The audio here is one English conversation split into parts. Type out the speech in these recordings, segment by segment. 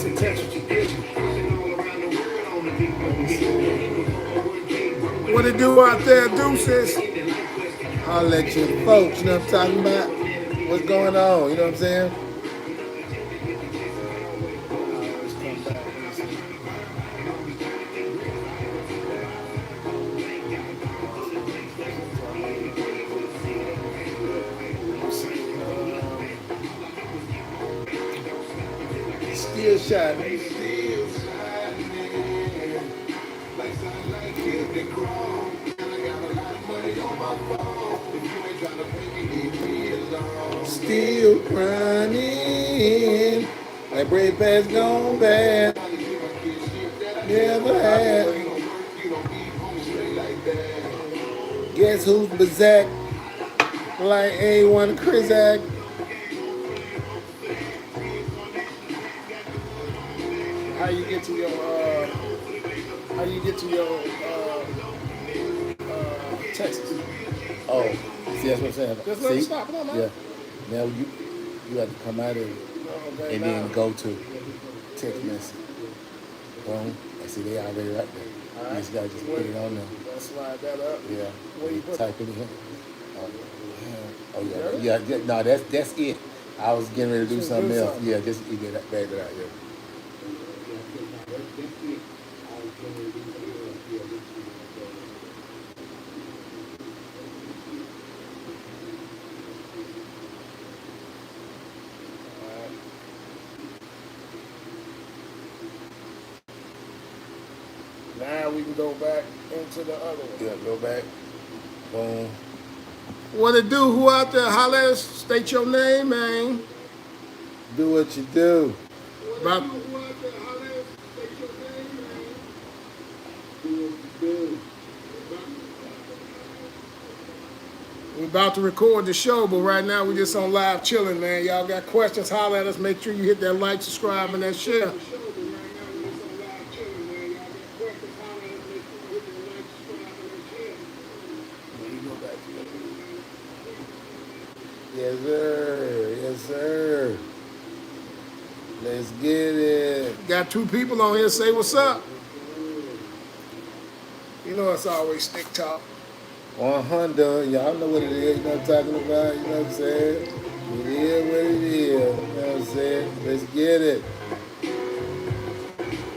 some text what you get. What it do out there, deuces? I'll let you folks, you know what I'm talking about? What's going on, you know what I'm saying? Still shining. Still crying. Like bread past gone bad. Never had. Guess who's Bazak? Like A1 Krizak. How you get to your Texas? Oh, see that's what I'm saying. Just let see? it stop. Come on, man. Yeah. Now you have to come out of it and then go to text message. Boom. I see they already right there. All right. You just gotta just put it on there. Let's slide that up. Yeah. Where you put type it in. Oh yeah. Yeah. No, that's it. I was getting ready to do something else. Yeah, just you get that bag it out. Yeah. Now we can go back into the other one. Yeah, go back. Boom. What it do? Who out there? Holla at us. State your name, man. Do what you do. About, we about to record the show, but right now we just on live chilling, man. Y'all got questions? Holla at us. Make sure you hit that like, subscribe, and that share. Yes, sir. Yes, sir. Let's get it. Got two people on here. Say what's up. You know it's always stick talk. 100. Y'all know what it is. You know what I'm talking about. You know what I'm saying? It is what it is. You know what I'm saying? Let's get it.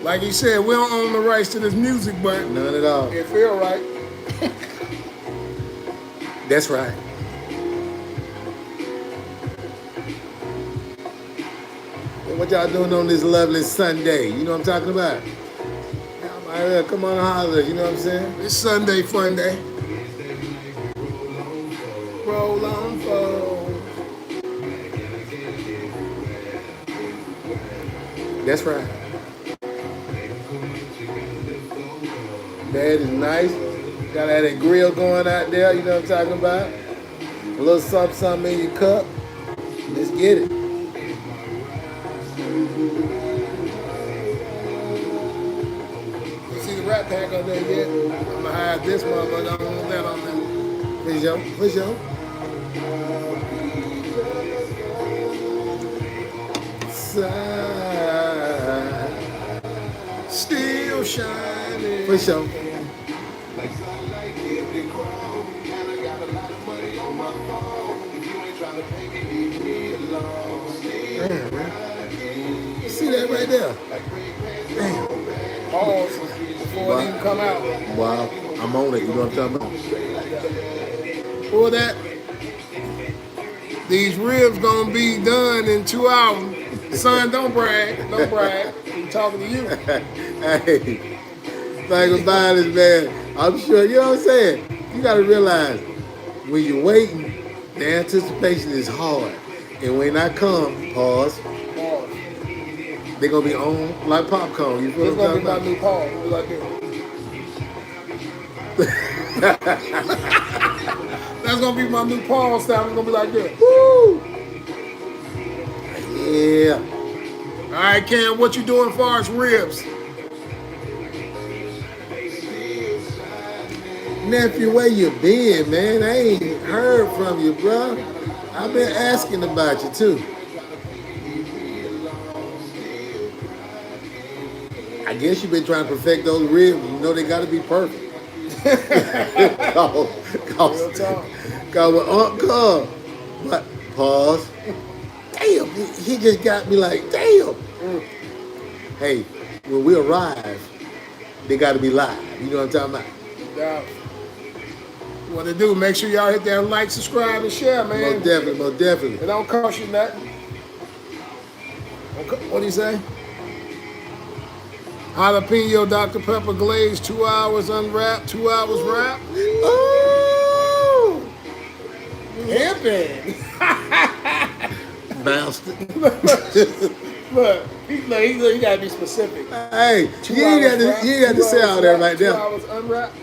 Like he said, we don't own the rights to this music, but None at all. it feel right. That's right. What y'all doing on this lovely Sunday? You know what I'm talking about? Come on, holler. You know what I'm saying? It's Sunday fun day. Roll on fold. That's right. That is nice. Got that grill going out there. You know what I'm talking about? A little something in your cup. Let's get it. Rat pack on there yet? I'm gonna hide this motherfucker. I don't want that on there. For sure. Side. Still shining. For sure. Damn, man. You see that right there? Damn. Pause before it even come out. Wow, I'm on it. You know what I'm talking about? For that, these ribs gonna be done in 2 hours. Son, don't brag. Don't brag. I'm talking to you. Hey, think about it, man. I'm sure, you know what I'm saying? You gotta realize, when you're waiting, the anticipation is hard. And when I come, pause, they're gonna be on like popcorn. You feel It's what I'm gonna be my talking new pause. Be like this. That's gonna be my new pause style. It's gonna be like this. Woo! Yeah. All right, Cam, what you doing as far as ribs? Nephew, where you been, man? I ain't heard from you, bro. I've been asking about you, too. I guess you've been trying to perfect those ribs. You know they got to be perfect. Real talk. Cause with Uncle, but pause. Damn, he just got me like, damn. Hey, when we arrive, they got to be live. You know what I'm talking about? Yeah. What to do? Make sure y'all hit that like, subscribe, and share, man. Most definitely, most definitely. It don't cost you nothing. What do you say? Jalapeno Dr. Pepper glaze, 2 hours unwrapped, 2 hours wrapped. Oh, Pimpin'. bastard. Look, he gotta be specific. Hey, 2 you ain't hours got wrapped, to, you ain't got to 2 say hours all that wrapped, right 2 there. hours unwrapped.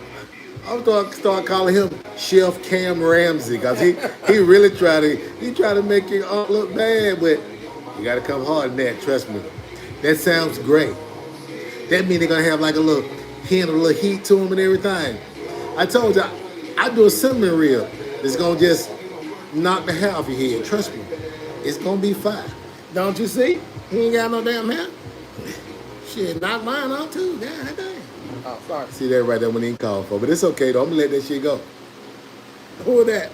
I'm gonna start calling him Chef Cam Ramsey because he really try to make it all look bad, but you gotta come hard in that. Trust me. That sounds great. That means they're gonna have like a little hint, a little heat to them and everything. I told you I do a cinnamon rib that's gonna just knock the hair off your head. Trust me, it's gonna be fine. Don't you see? He ain't got no damn hair. Shit, knock mine out too. God damn. Oh, sorry. See that right there when he called for, but it's okay though. I'm gonna let that shit go. Who that?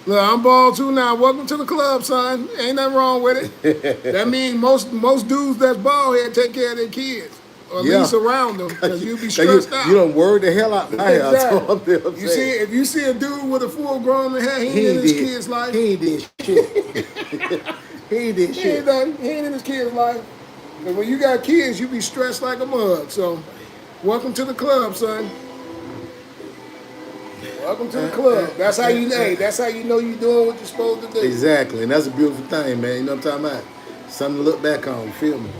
Look, I'm bald too now. Welcome to the club, son. Ain't nothing wrong with it. That means most dudes that's bald head take care of their kids. Or at least around them. Because you be stressed out. You done worried the hell out of my hair. Exactly. If you see a dude with a full grown hair, he ain't in his kid's life. He ain't did shit. He ain't did shit. He ain't in his kid's life. And when you got kids, you be stressed like a mug. So, welcome to the club, son. Welcome to the club. That's how you that's how you know you're doing what you're supposed to do. Exactly, and that's a beautiful thing, man. You know what I'm talking about? Something to look back on. You feel me?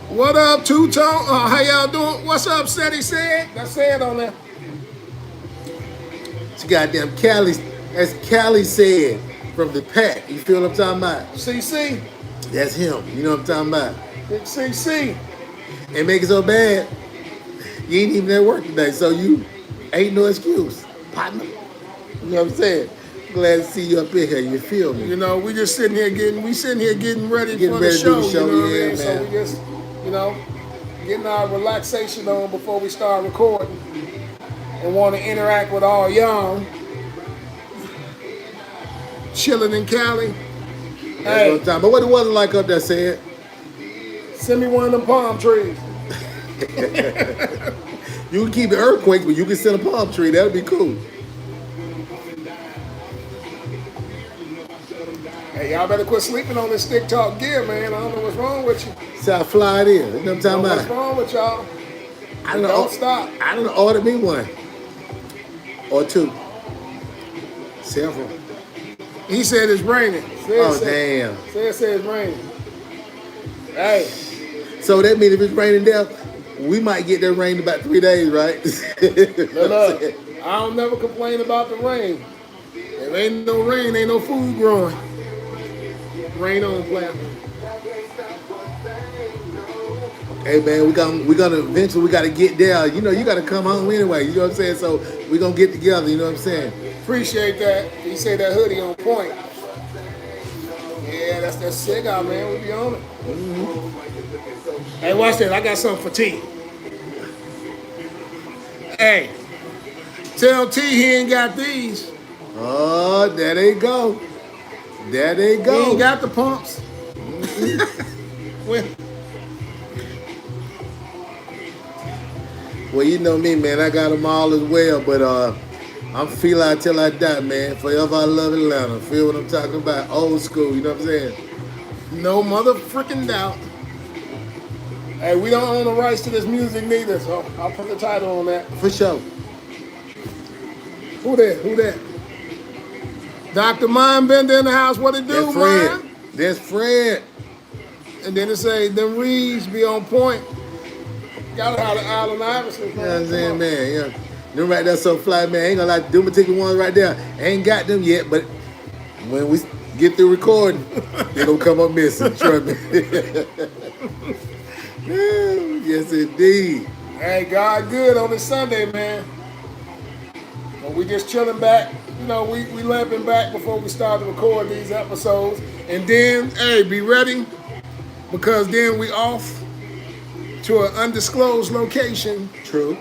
What up, Two-Tone? How y'all doing? What's up, Steady Said? That's said on there. It's goddamn Cali. As Cali said from the pack. You feel what I'm talking about? CC. That's him. You know what I'm talking about? Big CC. And make it so bad, you ain't even at work today, so you ain't no excuse, partner. You know what I'm saying? Glad to see you up in here. You feel me? You know, we just sitting here getting ready for the show. You know what I mean? So we just, getting our relaxation on before we start recording, and want to interact with all y'all. Chilling in Cali. That's what I'm talking. But what it wasn't like up there, said. Send me one of them palm trees. You can keep the earthquakes, but you can send a palm tree. That would be cool. Hey, y'all better quit sleeping on this Stick Talk gear, man. I don't know what's wrong with you. See how fly it is. You know what I'm talking about? What's wrong with y'all? Don't stop. I don't order me one. Or two. Several. He said it's raining. Damn. Said it's raining. Hey. So that means if it's raining there, we might get that rain in about 3 days, right? Look, I don't never complain about the rain. If ain't no rain, ain't no food growing. Rain on platinum. Hey man, we gonna eventually we gotta get there. You know, you gotta come home anyway. You know what I'm saying? So we gonna get together. You know what I'm saying? Appreciate that. He said that hoodie on point. Yeah, that's that cigar, man. We be on it. Mm-hmm. Hey, watch this. I got something for T. Hey, tell T he ain't got these. Oh, there they go. There they go. He ain't got the pumps. Well, you know me, man. I got them all as well, but I'm feel out till I die, man. Forever I love Atlanta. Feel what I'm talking about? Old school, you know what I'm saying? No motherfucking doubt. Hey, we don't own the rights to this music neither, so I'll put the title on that. For sure. Who that? Dr. Mindbender in the house. What it do, man? That's Fred. And then it say, them reeds be on point. Got out of Allen Iverson. You know what I'm saying, man? Yeah. Them right there so fly, man. Ain't gonna lie, them particular ones right there. Ain't got them yet, but when we get through recording, they gonna come up missing. Trust me. Yes, indeed. Hey, God good on this Sunday, man. Well, we just chilling back, you know, we lamping back before we start to record these episodes. And then, hey, be ready, because then we off to an undisclosed location. True.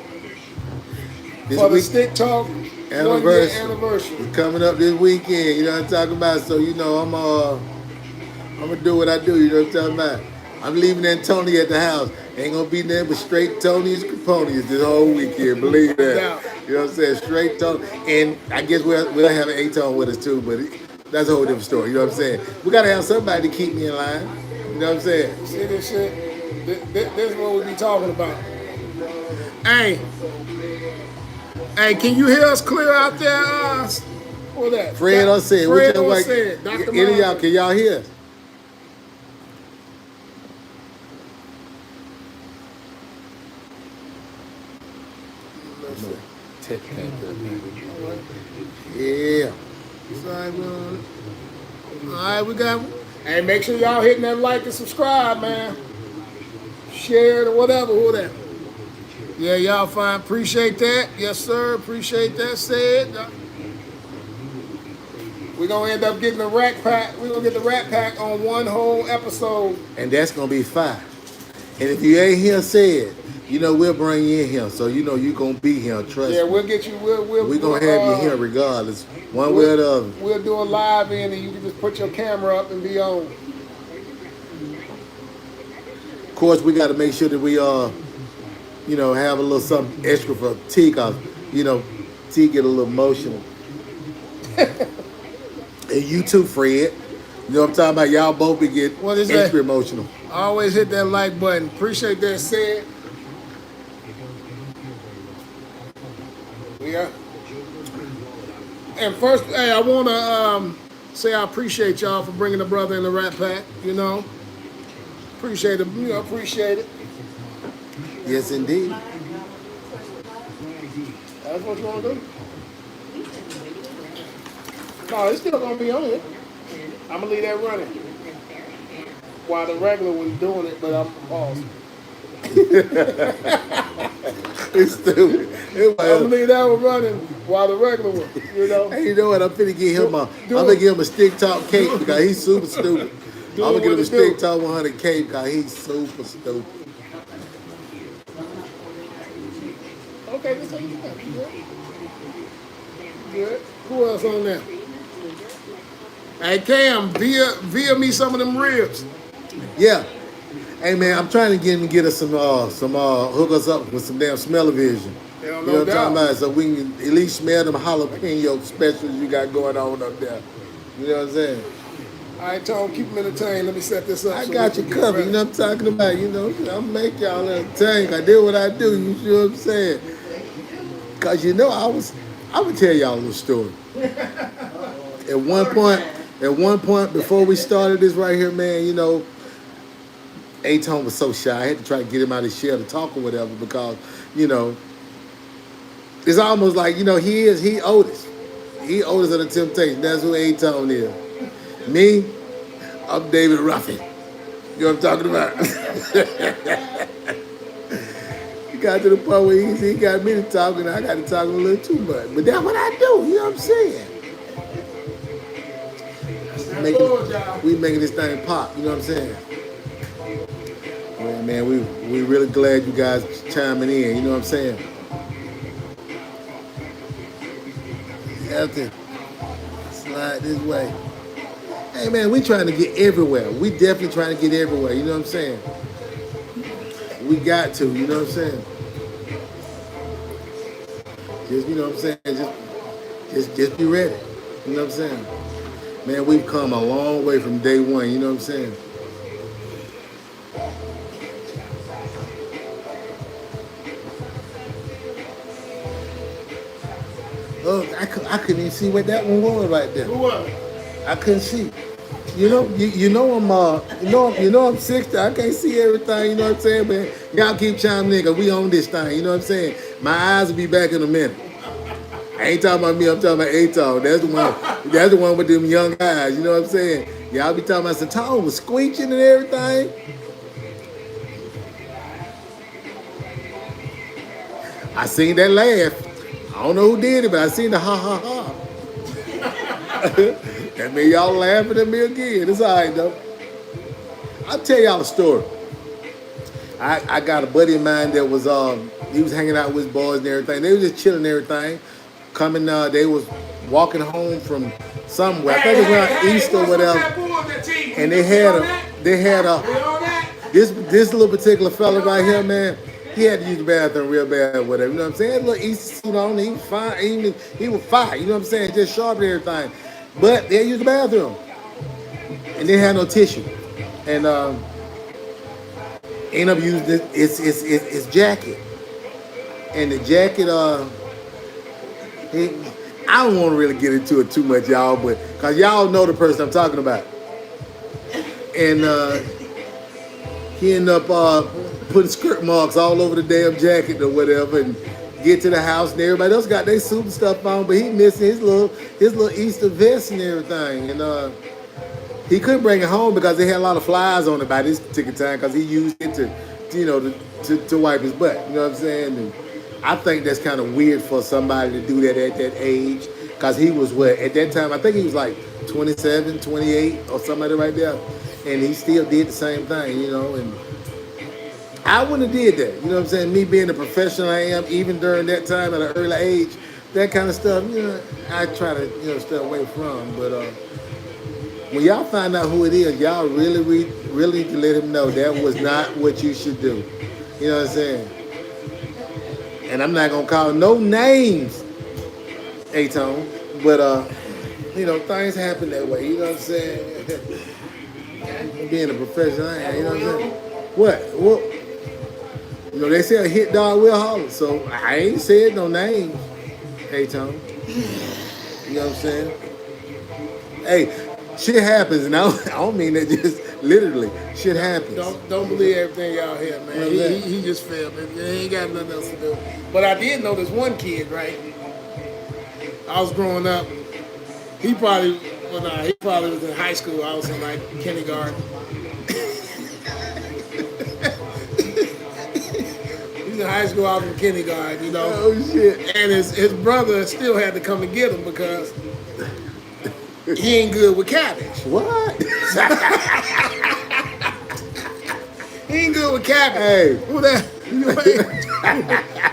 This for the Stick Talk 1 year anniversary. It's coming up this weekend, you know what I'm talking about? So, you know, I'm gonna do what I do, you know what I'm talking about? I'm leaving that Tony at the house. Ain't gonna be nothing but straight Tony's Caponies this whole weekend, believe that. Yeah. You know what I'm saying? Straight Tony. And I guess we'll have an A-Tone with us too, but that's a whole different story, you know what I'm saying? We gotta have somebody to keep me in line, you know what I'm saying? See this shit? This is what we be talking about. Hey, can you hear us clear out there? What that? Fred on said. Fred on said. Any of y'all, can y'all hear us? Yeah. All right, we got. Hey, make sure y'all hitting that like and subscribe, man. Share it or whatever. Yeah, y'all fine. Appreciate that. Yes, sir. Appreciate that. Said. We're going to end up getting the Rat Pack. We're going to get the Rat Pack on one whole episode. And that's going to be fire. And if you ain't here, said, you know, we'll bring you in here. So, you know, you're going to be here. Trust me. Yeah, we'll get you. We're going to have you here regardless. One way or the other. We'll do a live in and you can just put your camera up and be on. Of course, we got to make sure that we, you know, have a little something extra for T, because, you know, T get a little emotional. And you too, Fred. You know what I'm talking about? Y'all both be getting extra emotional. Always hit that like button. Appreciate that, said. Yeah. And first, hey, I want to say I appreciate y'all for bringing the brother in the Rat Pack, you know. Appreciate it, you know, appreciate it. Yes, indeed. That's what you want to do? No, it's still going to be on it. I'm going to leave that running while the regular one's doing it, but I'm paused. It's stupid. I'm going to leave that one running while the regular one, you know. Hey, you know what? I'm finna get him a Stick Talk cape because he's super stupid. I'm going to give him a Stick Talk 100 cape because he's super stupid. Okay, that's how you got it. Good. Who else on there? Hey, Cam, via me some of them ribs. Yeah. Hey, man, I'm trying to get us some hook us up with some damn smell-o-vision. You know what I'm talking about? So we can at least smell them jalapeno specials you got going on up there. You know what I'm saying? All right, Tom, keep them entertained. Let me set this up. I got you covered. You know what I'm talking about? You know, I'll make y'all entertained. I did what I do. You see what I'm saying? Because, you know, I would tell y'all a little story. At one point, before we started this right here, man, you know, A-Tone was so shy. I had to try to get him out of his shell to talk or whatever because, you know, it's almost like, you know, he Otis. He Otis of the Temptation. That's who A-Tone is. Me, I'm David Ruffin. You know what I'm talking about? He got to the point where he got me to talk, and I got to talk a little too much. But that's what I do, you know what I'm saying? We making this thing pop, you know what I'm saying? Well, man, we really glad you guys chiming in, you know what I'm saying? You have to slide this way. Hey, man, we trying to get everywhere. We definitely trying to get everywhere, you know what I'm saying? We got to, you know what I'm saying? Just, you know what I'm saying? Just be ready, you know what I'm saying? Man, we've come a long way from day one, you know what I'm saying? Oh, I couldn't even see what that one was right there. Who was it? I couldn't see. You know I'm 60. I can't see everything, you know what I'm saying? But y'all keep chiming in because we on this thing, you know what I'm saying? My eyes will be back in a minute. I ain't talking about me, I'm talking about A-Tone. That's the one with them young eyes, you know what I'm saying? Y'all be talking about Satone was squeaking and everything. I seen that laugh. I don't know who did it, but I seen the ha ha ha. That mean y'all laughing at me again. It's all right, though. I'll tell y'all a story. I got a buddy of mine that was, he was hanging out with his boys and everything. They was just chilling and everything. Coming, they was walking home from somewhere. I think it was around East or whatever. And they had this little particular fella right here, man. He had to use the bathroom real bad or whatever. You know what I'm saying? A little East suit on. He was fine. He was fine. You know what I'm saying? Just sharp and everything. But they used the bathroom. And they had no tissue. And end up using his jacket. And the jacket, I don't want to really get into it too much, y'all, but because y'all know the person I'm talking about. And he ended up putting skirt marks all over the damn jacket or whatever, and get to the house and everybody else got their suit and stuff on, but he missing his little Easter vest and everything. And he couldn't bring it home because they had a lot of flies on it by this particular time because he used it to wipe his butt. You know what I'm saying? And I think that's kind of weird for somebody to do that at that age, because he was what, at that time, I think he was like 27, 28 or somebody right there. And he still did the same thing, you know, and I wouldn't have did that. You know what I'm saying? Me being the professional I am, even during that time at an early age, that kind of stuff, you know, I try to, stay away from. But when y'all find out who it is, y'all really need to let him know that was not what you should do. You know what I'm saying? And I'm not going to call no names, A-Tone, but, things happen that way. You know what I'm saying? Being a professional, you know what I'm saying? What? They say a hit dog will holler, so I ain't said no names, A-Tone. You know what I'm saying? Hey, shit happens, and I don't mean that just literally. Shit happens. Don't believe everything y'all hear, man. He just failed. He ain't got nothing else to do. But I did know this one kid, right? I was growing up. He probably was in high school. I was in like kindergarten. He was in high school. I was in kindergarten. Oh shit! And his brother still had to come and get him because he ain't good with cabbage. What? He ain't good with cabbage. Hey, who that?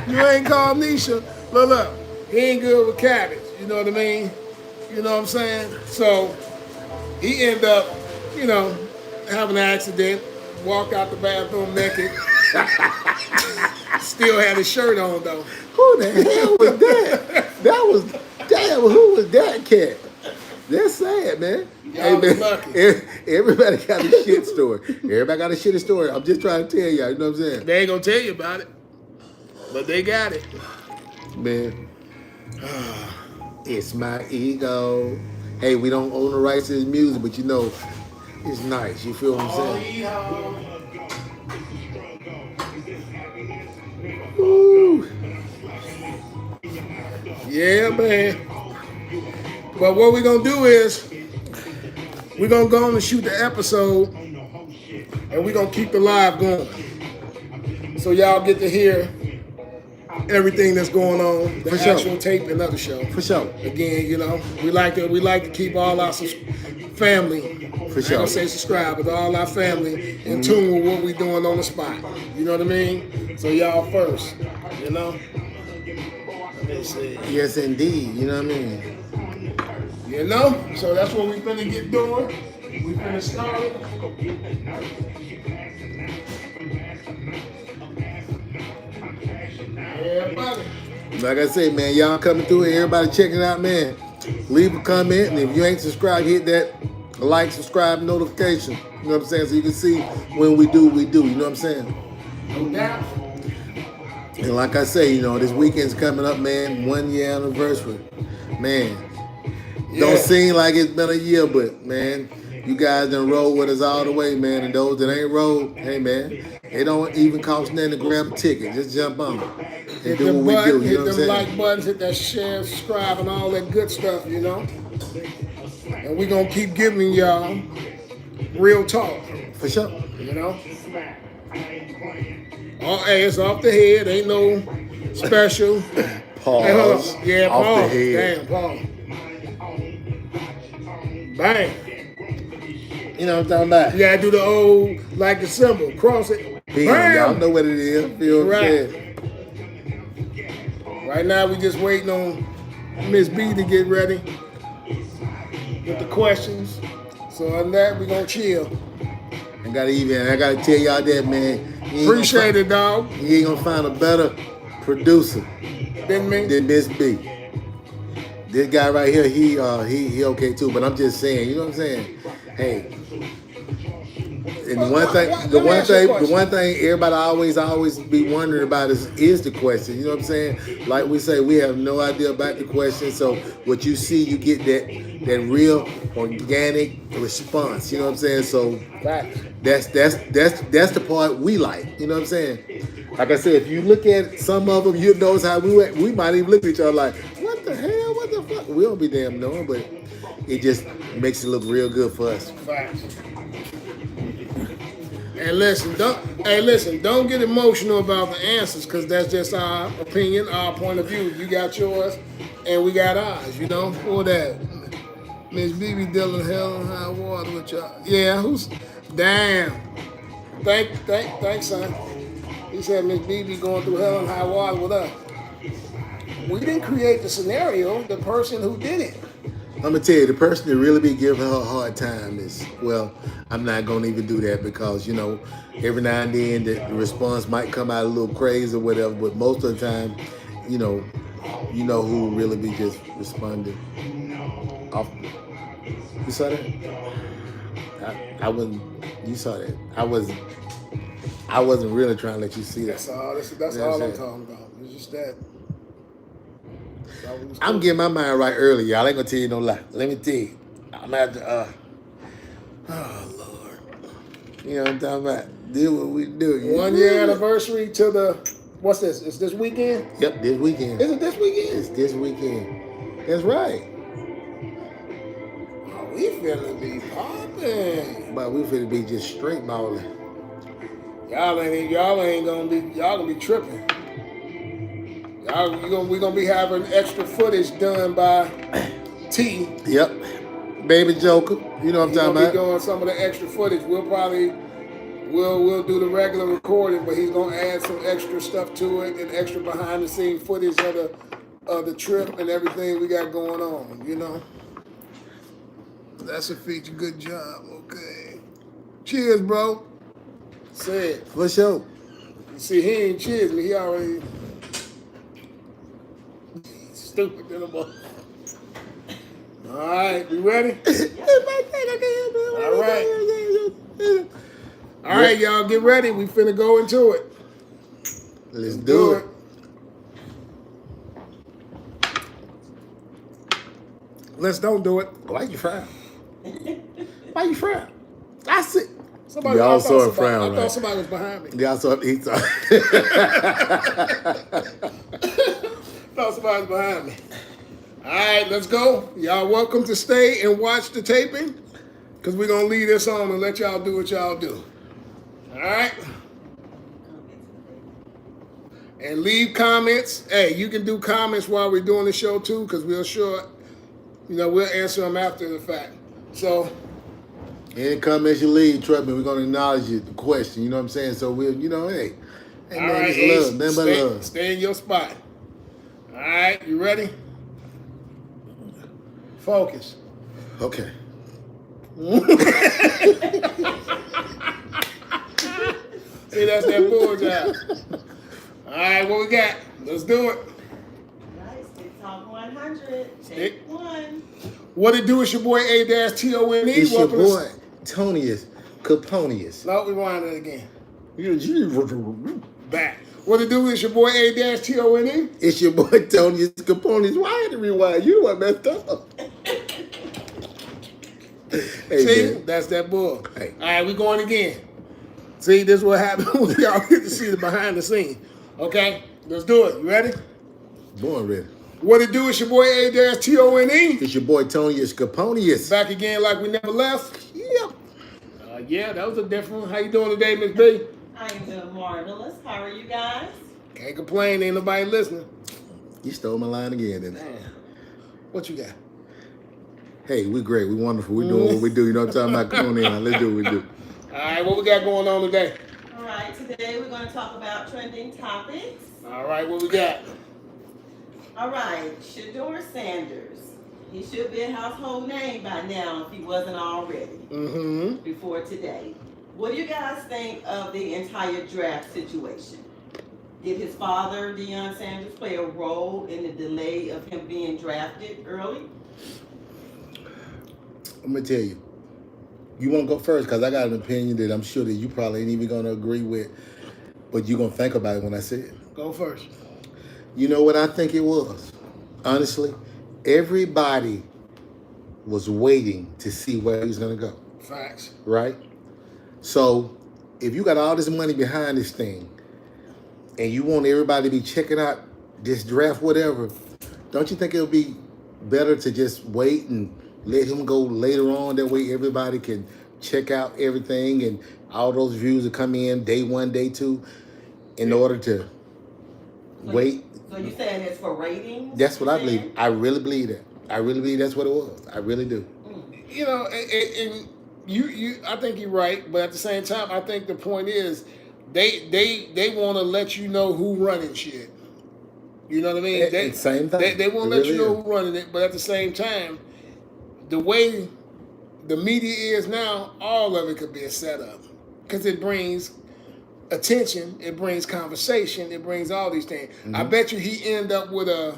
You ain't called Nisha. Look. He ain't good with cabbage. You know what I mean? You know what I'm saying? So he ended up, having an accident, walked out the bathroom naked. Still had his shirt on though. Who the hell was that? Who was that cat? That's sad, man. Y'all man, lucky. Everybody got a shit story. Everybody got a shitty story. I'm just trying to tell y'all, you know what I'm saying? They ain't gonna tell you about it, but they got it. Man. It's my ego. Hey, we don't own the rights to his music, but it's nice. You feel what I'm saying? Woo. Yeah, man. But what we're gonna do is we're gonna go on and shoot the episode, and we're gonna keep the live going, so y'all get to hear everything that's going on, the actual tape and other show. For sure. Again, we like to keep all our family. For sure. I don't say subscribe, but all our family in tune with what we doing on the spot. You know what I mean? So y'all first. Let me see. Yes, indeed. You know what I mean? So that's what we finna get doing. We finna start it. Everybody. Like I say, man, y'all coming through here, everybody checking it out, man. Leave a comment, and if you ain't subscribed, hit that like, subscribe, notification. You know what I'm saying? So you can see when we do. You know what I'm saying? No doubt. And like I say, this weekend's coming up, man. 1 year anniversary. Man, don't seem like it's been a year, but, man, you guys done rolled with us all the way, man. And those that ain't rolled, hey, man, it don't even cost nothing to grab a ticket. Just jump on it and do what we do. You know what I'm saying? Hit them like buttons, hit that share, subscribe, and all that good stuff, And we're going to keep giving y'all real talk. For sure. Hey, it's off the head. Ain't no special. Pause. Hey, yeah, off pause. The head. Damn, pause. Bang. You know what I'm talking about? You gotta do the old, like the symbol, cross it. Bam. Y'all know what it is. Feel what I'm saying? Right now, we just waiting on Miss B to get ready with the questions. So on that, we gonna chill. I gotta tell y'all that, man. Appreciate it, dog. You ain't gonna find a better producer than Miss B. This guy right here, he okay too. But I'm just saying, you know what I'm saying? Hey. And the one thing everybody always be wondering about is the question. You know what I'm saying? Like we say, we have no idea about the question. So what you see, you get that real organic response. You know what I'm saying? So that's the part we like. You know what I'm saying? Like I said, if you look at some of them, you notice how we might even look at each other like, what the hell? What the fuck? We don't be damn knowing, but it just makes it look real good for us. Facts. And listen, don't get emotional about the answers, because that's just our opinion, our point of view. You got yours, and we got ours, you know? Or that. Miss BB dealing hell and high water with y'all. Yeah, damn. Thanks, son. He said Miss BB going through hell and high water with us. We didn't create the scenario, the person who did it. I'm going to tell you, the person that really be giving her a hard time is, well, I'm not going to even do that because, you know, every now and then the response might come out a little crazy or whatever, but most of the time, you know who really be just responding. You saw that? I wasn't, you saw that. I wasn't really trying to let you see that. That's all I'm talking about. It's just that. I'm getting my mind right early, y'all. I ain't gonna tell you no lie. Let me tell you. I'm at the oh Lord. You know what I'm talking about? Do what we do. 1 year anniversary to the what's this? Is this weekend? Yep, this weekend. Is it this weekend? It's this weekend. That's right. Oh, we finna be popping. But we finna be just straight balling. Y'all gonna be tripping. We're gonna be having extra footage done by T. Yep. Baby Joker. You know what I'm talking about? He's gonna be doing some of the extra footage. We'll do the regular recording, but he's gonna add some extra stuff to it and extra behind the scenes footage of the trip and everything we got going on, you know? That's a feature. Good job. Okay. Cheers, bro. Say it. For sure. You see, he ain't cheers me. He already stupid little boy. All right, you ready? All right. All right, y'all, get ready. We finna go into it. Let's do it. Let's don't do it. Why you frown? Why you frown? I see. Y'all saw it frown, right? I thought somebody was behind me. Y'all saw it. He saw it. Thought somebody was behind me. All right, let's go. Y'all welcome to stay and watch the taping, because we're going to leave this on and let y'all do what y'all do. All right? And leave comments. Hey, you can do comments while we're doing the show, too, because we'll answer them after the fact. So, any comments you leave, trust me, we're going to acknowledge the question. You know what I'm saying? So, we'll, hey all man, right, it's love. Nothing but love. Stay in your spot. All right, you ready? Focus. Okay. See, that's that bull job. All right, what we got? Let's do it. STIXXTALK100. Take one. What it do? It's your boy A-Tone. It's your boy Tonius Caponius. No, rewind it again. Back. What it do? It's your boy A-Tone. It's your boy Tonius Caponius. Why had to rewind? You the one messed up. Hey, see, man. that's that bull. Hey. All right, we going again. See, this is what happened when y'all get to see the behind the scene. Okay, let's do it. You ready? Born ready. What it do? It's your boy A-Tone. It's your boy Tonius Caponius. Back again like we never left. Yep. Yeah, that was a different one. How you doing today, Miss B? I'm doing marvelous. How are you guys? Can't complain. Ain't nobody listening. You stole my line again, didn't you? What you got? Hey, we great. We wonderful. We doing what we do. You know what I'm talking about? Come on in. Let's do what we do. All right, what we got going on today? All right, today we're going to talk about trending topics. All right, what we got? All right, Shador Sanders. He should be a household name by now if he wasn't already. Before today. What do you guys think of the entire draft situation? Did his father, Deion Sanders, play a role in the delay of him being drafted early? I'm going to tell you. You want to go first? Because I got an opinion that I'm sure that you probably ain't even going to agree with. But you're going to think about it when I say it. Go first. You know what I think it was? Honestly, everybody was waiting to see where he was going to go. Facts. Right? So, if you got all this money behind this thing, and you want everybody to be checking out this draft, whatever, don't you think it would be better to just wait and let him go later on? That way everybody can check out everything and all those views will come in day one, day two, in order to wait. So you saying it's for ratings? That's what I believe. I really believe that. I really believe that's what it was. I really do. You know, and I think you're right, but at the same time, I think the point is they want to let you know who running shit. You know what I mean? Same thing. They want to let you know who running it, but at the same time, the way the media is now, all of it could be a setup because it brings attention, it brings conversation, it brings all these things. I bet you he end up with a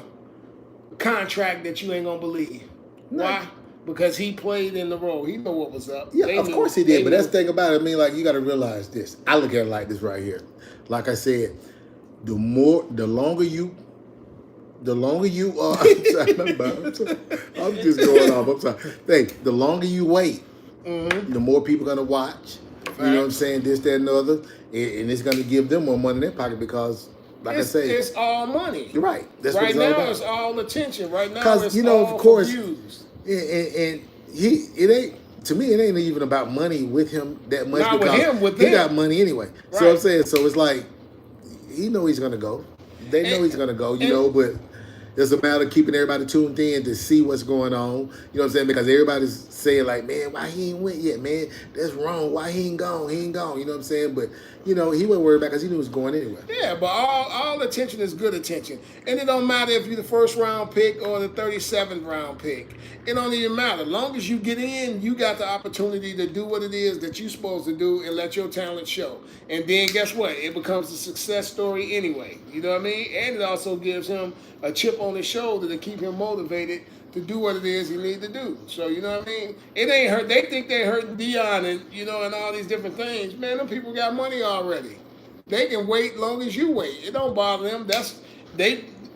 contract that you ain't gonna believe. No. Why? Because he played in the role. He know what was up. Yeah, of course he did. But that's the thing about it. I mean, like, you got to realize this. I look at it like this right here. Like I said, the longer you are, I'm just going off. I'm sorry. The longer you wait, the more people are gonna watch. You know what I'm saying? This, that, and the other, and it's gonna give them more money in their pocket because, like I say, it's all money. You're right. That's right what it's now. all about. It's all attention. Right now, because it's all of course, views. And it ain't, to me, it ain't even about money with him that much. Not because with him, with he them. got money anyway. Right. So I'm saying, so it's like he know he's gonna go. They know he's gonna go. You know, but it's a matter of keeping everybody tuned in to see what's going on. You know what I'm saying? Because everybody's saying like, man, why he ain't went yet, man? That's wrong. Why he ain't gone? He ain't gone. You know what I'm saying? But you know, he wasn't worried about because he knew he was going anyway. Yeah, but all attention is good attention. And it don't matter if you're the first round pick or the 37th round pick. It don't even matter. As long as you get in, you got the opportunity to do what it is that you're supposed to do and let your talent show. And then guess what? It becomes a success story anyway. You know what I mean? And it also gives him a chip on his shoulder to keep him motivated to do what it is he need to do. So, you know what I mean? It ain't hurt. They think they hurting Deion and, you know, and all these different things. Man, them people got money already. They can wait long as you wait. It don't bother them.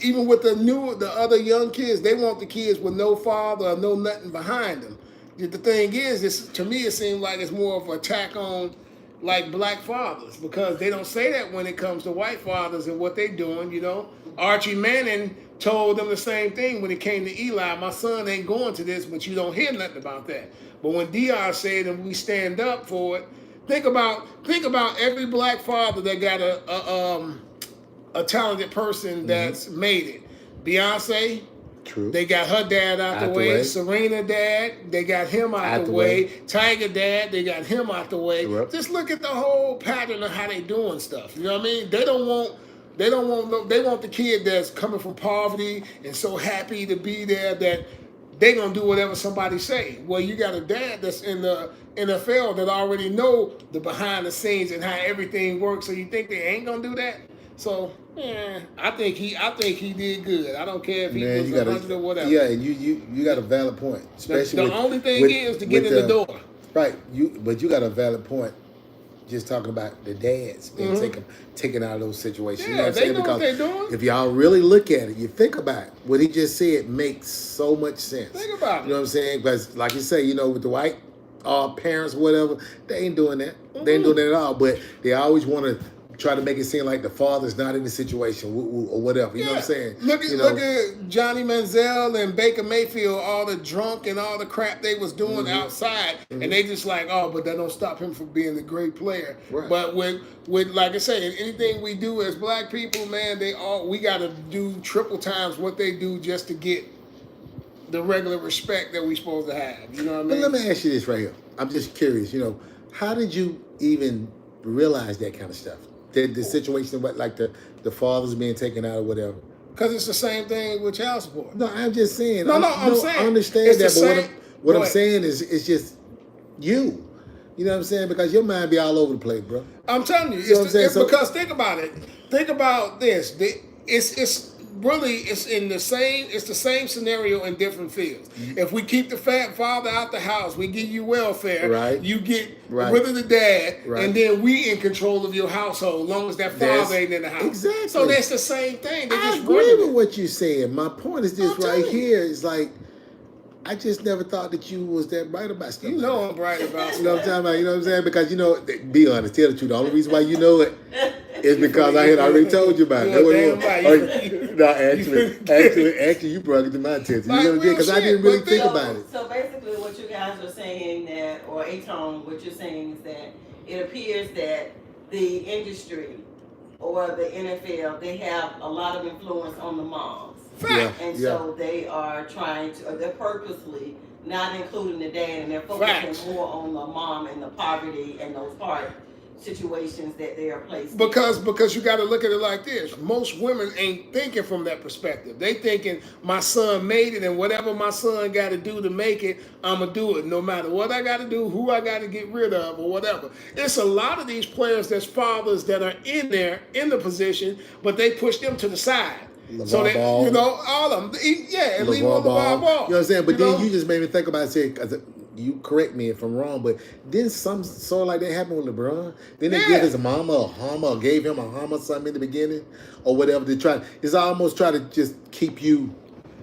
Even with the other young kids, they want the kids with no father or no nothing behind them. The thing is, to me, it seems like it's more of an attack on like black fathers because they don't say that when it comes to white fathers and what they doing, you know. Archie Manning told them the same thing when it came to Eli. My son ain't going to this, but you don't hear nothing about that. But when Deion said and we stand up for it, think about every black father that got a talented person that's made it. Beyonce, True. They got her dad out the way. Serena dad, they got him out the way. Tiger dad, they got him out the way. Yep. Just look at the whole pattern of how they doing stuff. You know what I mean? They want the kid that's coming from poverty and so happy to be there that they gonna do whatever somebody say. Well, you got a dad that's in the NFL that already know the behind the scenes and how everything works. So you think they ain't gonna do that? So I think he did good. I don't care if he was 100 or whatever. Yeah, you got a valid point. Especially the only thing is to get in the door. Right. But you got a valid point. Just talking about the dads being taken out of those situations. Yeah, you know what I'm they saying? know Because what they're doing. if y'all really look at it, you think about it, what he just said makes so much sense. Think about it. You know what I'm saying? Because like you say, you know, with the white parents, whatever, they ain't doing that. They ain't doing that at all. But they always want to try to make it seem like the father's not in the situation or whatever. You know what I'm saying? Look at Johnny Manziel and Baker Mayfield, all the drunk and all the crap they was doing outside, and they just like, but that don't stop him from being a great player. Right. But with like I say, anything we do as black people, man, we got to do triple times what they do just to get the regular respect that we supposed to have. You know what I mean? But let me ask you this right here. I'm just curious. You know, how did you even realize that kind of stuff? The situation, what like the fathers being taken out or whatever. Because it's the same thing with child support. No, I'm just saying. I'm saying. I understand It's that, the but what I'm saying is, it's just you. You know what I'm saying? Because your mind be all over the place, bro. I'm telling you, because think about it. Think about this. It's the same scenario in different fields. If we keep the father out the house, we give you welfare. Right. You get rid of the dad, and then we in control of your household, as long as that father ain't in the house. Exactly. So that's the same thing. I agree with what you're saying. My point is this right here. Is like, I just never thought that you was that bright about stuff. You know I'm bright about stuff. You know what I'm talking about? You know what I'm saying? Because, you know, be honest, tell the truth. The only reason why you know it is because I had already told you about it. No, actually, you brought it to my attention. You know what I'm saying? Because I didn't really think about it. So basically what you guys are saying that, or Aton, what you're saying is that it appears that the industry or the NFL, they have a lot of influence on the moms. So they are they're purposely not including the dad, and they're focusing more on the mom and the poverty and those hard situations that they are placed in. Because you got to look at it like this. Most women ain't thinking from that perspective. They thinking, my son made it, and whatever my son got to do to make it, I'm going to do it, no matter what I got to do, who I got to get rid of, or whatever. It's a lot of these players that's fathers that are in there, in the position, but they push them to the side. So that, you know, all of them, and leave on the ball. You know what I'm saying? But then you just made me think about it, you correct me if I'm wrong, but didn't some sort of like that happen with LeBron? Didn't they give his mama a Hummer, or gave him a Hummer something in the beginning, or whatever? It's almost try to just keep you.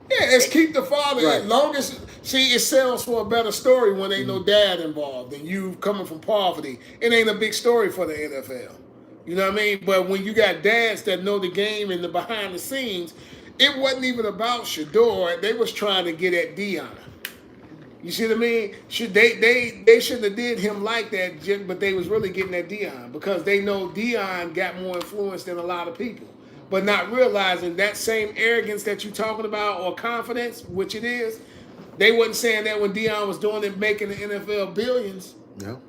Yeah, it's keep the father. As long as it sells for a better story when ain't no dad involved, and you coming from poverty. It ain't a big story for the NFL. You know what I mean? But when you got dads that know the game and the behind the scenes, it wasn't even about Shador. They was trying to get at Dion. You see what I mean? They shouldn't have did him like that, but they was really getting at Dion because they know Dion got more influence than a lot of people. But not realizing that same arrogance that you're talking about, or confidence, which it is, they wasn't saying that when Dion was doing it, making the NFL billions. No.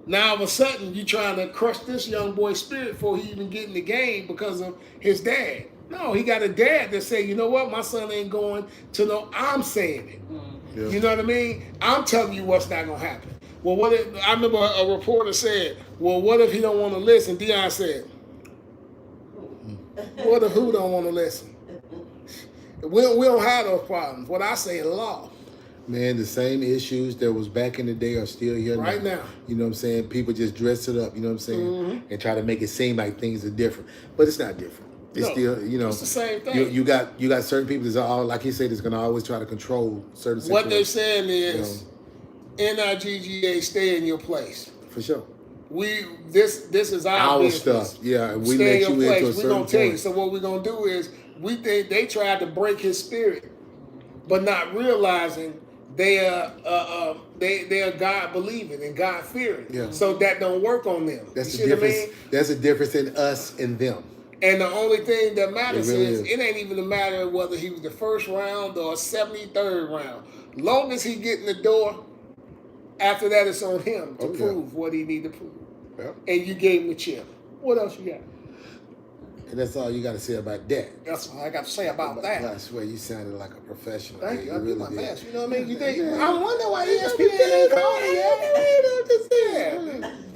Now all of a sudden you trying to crush this young boy's spirit before he even get in the game because of his dad. No, he got a dad that say, you know what, my son ain't going to know I'm saying it. Yeah. You know what I mean? I'm telling you what's not gonna happen. Well, I remember a reporter said, well, what if he don't want to listen? Dion said, what if who don't want to listen? We don't have those problems. What I say is law. Man, the same issues that was back in the day are still here right now. You know what I'm saying? People just dress it up, you know what I'm saying? And try to make it seem like things are different. But it's not different. It's still, you know. It's the same thing. You got certain people that's all, like you said, that's going to always try to control certain situations. What they're saying is, NIGGA, stay in your place. For sure. This is our business. Stuff. Yeah, we stay let in you your into place. a certain We're going to tell you. point. So what we're going to do is, we think they tried to break his spirit, but not realizing they are God believing and God fearing. Yeah. So that don't work on them. That's you the difference. What I mean? That's the difference in us and them. And the only thing that matters is it ain't even a matter of whether he was the first round or 73rd round. Long as he get in the door, after that it's on him to prove what he need to prove. Yeah. And you gave him the chip. What else you got? And that's all you got to say about that. That's all I got to say about that. I swear you sounded like a professional. Thank you. I really do my did. best. You know what I mean? You think? I wonder why ESPN ain't calling yet.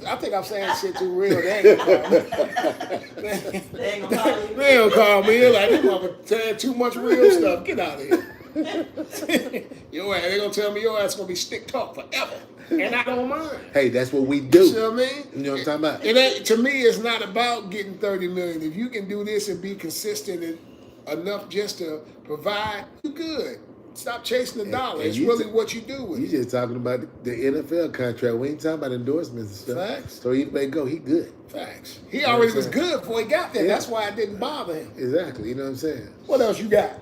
I think I'm saying shit too real. They ain't gonna call me. They ain't gonna call you. They don't call me. They're like, they mother saying too much real stuff. Get out of here. Your ass, they gonna tell me your ass gonna be stick talk forever. And I don't mind. Hey, that's what we do. You know what I mean? You know what I'm talking about? It ain't, to me, it's not about getting 30 million. If you can do this and be consistent enough just to provide, you good. Stop chasing the dollar. It's really what you do with it. You just talking about the NFL contract. We ain't talking about endorsements and stuff. Facts. So he may go. He good. Facts. He already was good before he got there. Yeah. That's why it didn't bother him. Exactly. You know what I'm saying? What else you got?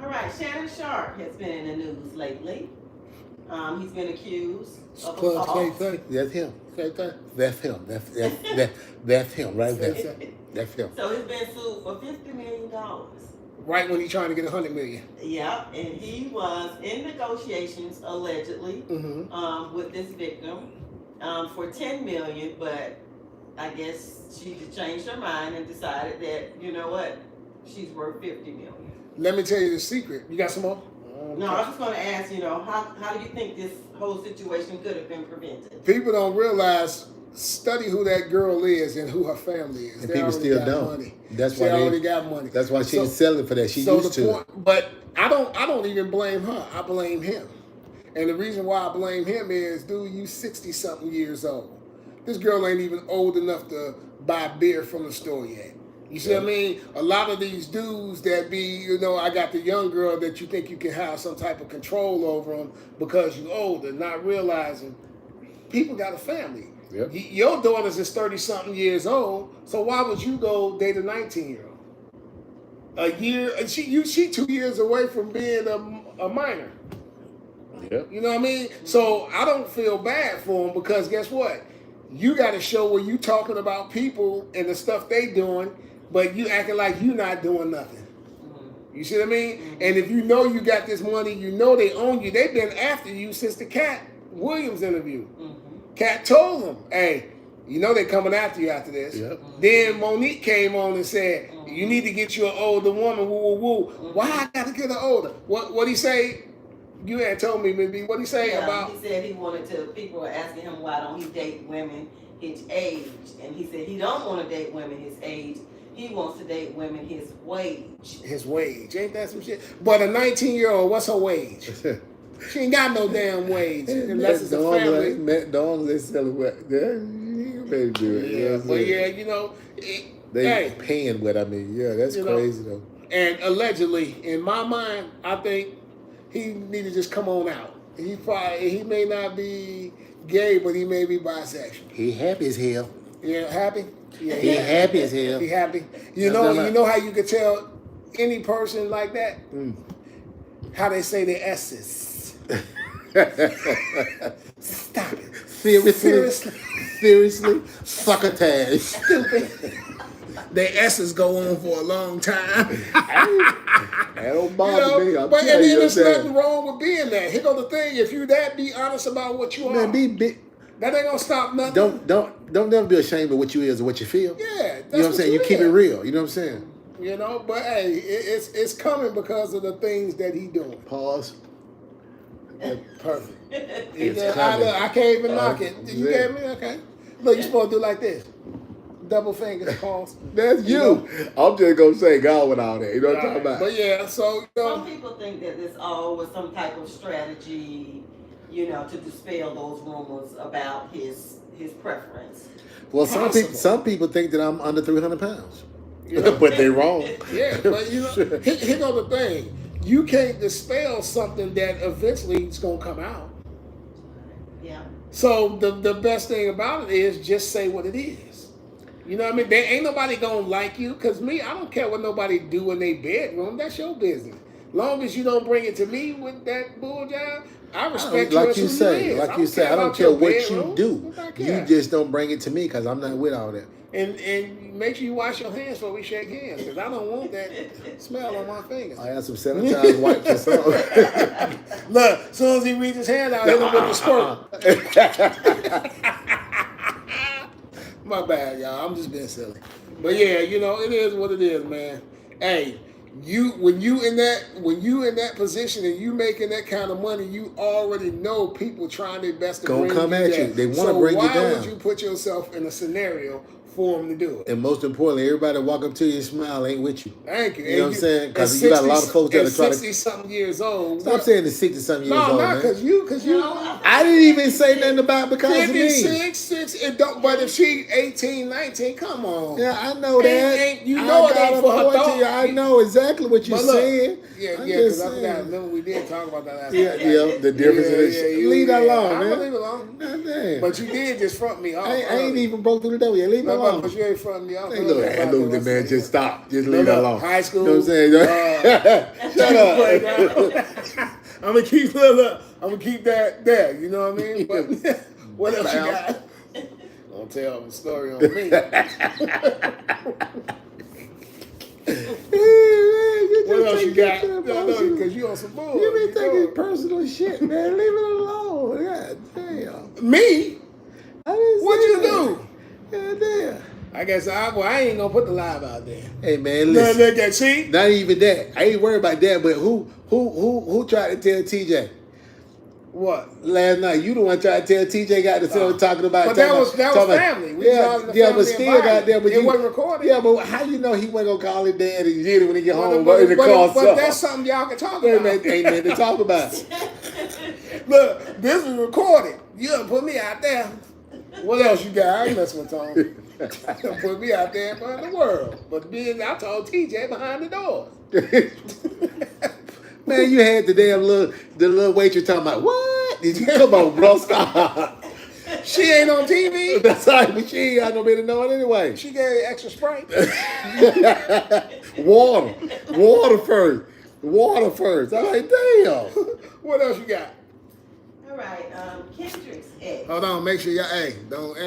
All right. Shannon Sharp has been in the news lately. He's been accused of assault. That's him. That's him. That's him right there. That's him. So he's been sued for $50 million. Right when he's trying to get $100 million. Yeah, and he was in negotiations allegedly with this victim for $10 million, but I guess she changed her mind and decided that, you know what, she's worth $50 million. Let me tell you the secret. You got some more? No, I was just going to ask, you know, how do you think this whole situation could have been prevented? People don't realize, study who that girl is and who her family is. And people still don't. Money. That's why they already got money. That's why she was selling for that. She used to. But I don't even blame her. I blame him. And the reason why I blame him is, dude, you 60-something years old. This girl ain't even old enough to buy beer from the store yet. You see what I mean? A lot of these dudes that be, you know, I got the young girl that you think you can have some type of control over them because you're older, not realizing people got a family. Yep. Your daughter's is 30-something years old, so why would you go date a 19-year-old? A year, and she 2 years away from being a minor. Yep. You know what I mean? So I don't feel bad for them because guess what? You got to show where you talking about people and the stuff they doing, but you acting like you not doing nothing. You see what I mean? And if you know you got this money, you know they own you. They've been after you since the Cat Williams interview. Cat told them, hey, you know they coming after you after this. Yep. Then Monique came on and said, you need to get you an older woman. Woo, woo, woo. Why I got to get her older? What he say? You had told me, maybe. What he say about? He said he wanted to. People were asking him why don't he date women his age, and he said he don't want to date women his age. He wants to date women his wage. His wage, ain't that some shit? But a 19-year-old, what's her wage? She ain't got no damn wage unless it's a family. Don't they sell it? You better do it. Yeah, but yeah, you know, they paying what I mean. Yeah, that's crazy though. And allegedly, in my mind, I think he need to just come on out. He may not be gay, but he may be bisexual. He happy as hell. Yeah, happy. Yeah, he happy as hell. He happy. You know how you could tell any person like that? How they say their S's. Stop it. Seriously? Succotash. Stupid. Their S's go on for a long time. That don't bother me. But and then there's nothing wrong with being that. Here go the thing. If you be honest about what you are. Man, be big. That ain't gonna stop nothing. Don't never be ashamed of what you is or what you feel. Yeah, you know what I'm saying. You keep it real. You know what I'm saying. You know, but hey, it's coming because of the things that he doing. Pause. Perfect. It's coming. I can't even knock it. You gave me okay. Look, you supposed to do like this. Double fingers, pause. That's you. Know? I'm just gonna say God with all that. You know what I'm talking about? But yeah, so some people think that this all was some type of strategy, you know, to dispel those rumors about his preference. Well, some people think that I'm under 300 pounds. You know? But they're wrong. Yeah, but you know, here go the thing. You can't dispel something that eventually is gonna come out. Yeah. So the best thing about it is just say what it is. You know what I mean? There ain't nobody gonna like you, cause me, I don't care what nobody do in their bedroom. That's your business. Long as you don't bring it to me with that bull job, I respect you. Like you say, I don't care what you do. You just don't bring it to me, cause I'm not with all that. And make sure you wash your hands before we shake hands, because I don't want that smell on my fingers. I have some sanitized wipes or something. Look, as soon as he reaches his hand out, hit him with the squirt. My bad, y'all. I'm just being silly. But yeah, you know, it is what it is, man. Hey, when you in that position and you making that kind of money, you already know people trying their best to bring come at you. They want to bring you down. So why would you put yourself in a scenario for them to do it? And most importantly, everybody that walk up to you and smile ain't with you. Thank you. You know what I'm saying? Because you got a lot of folks that are trying to 60-something years old. Stop saying the 60-something years old, man. No, because you. I didn't even say nothing about because of me. 56, it don't. But if she 18, 19, come on. Yeah, I know that. You know it ain't for her thought. I know exactly what you're saying. Yeah, because I forgot. Remember we did talk about that last time. Yeah, the difference is leave that alone, man. I'm gonna leave it alone. But you did just front me off. I ain't even broke through the door yet. Leave it alone. But you ain't fronting me off. Hey, look, the man, just stop. Just leave it alone. High school. You know what I'm saying? Shut up. I'm gonna keep that there. You know what I mean? But what else you got? Don't tell the story on me. What else you got? No, because you on some bull. You be taking personal shit, man. Leave it alone. God damn. Me? What'd you do? God damn. I guess I ain't gonna put the live out there. Hey man, listen. Look at see? Not even that. I ain't worried about that. But who tried to tell TJ? What? Last night, you the one tried to tell TJ got to start talking about. But that was family. But still got there. But it wasn't recorded. Yeah, but how you know he wasn't gonna call his dad and get it when he get home? But that's something y'all can talk about. Ain't nothing to talk about. Look, this is recorded. You done put me out there. What else you got? I ain't messing with Tom. Put me out there in front of the world. But I told TJ behind the doors. Man, you had the little waitress talking about what? Did you come on, bro? Stop. She ain't on TV. That's right, but she ain't got no bit to know it anyway. She gave extra Sprite. Water first. I'm like, damn. What else you got? All right, Kendrick's ex. Hold on, make sure y'all, hey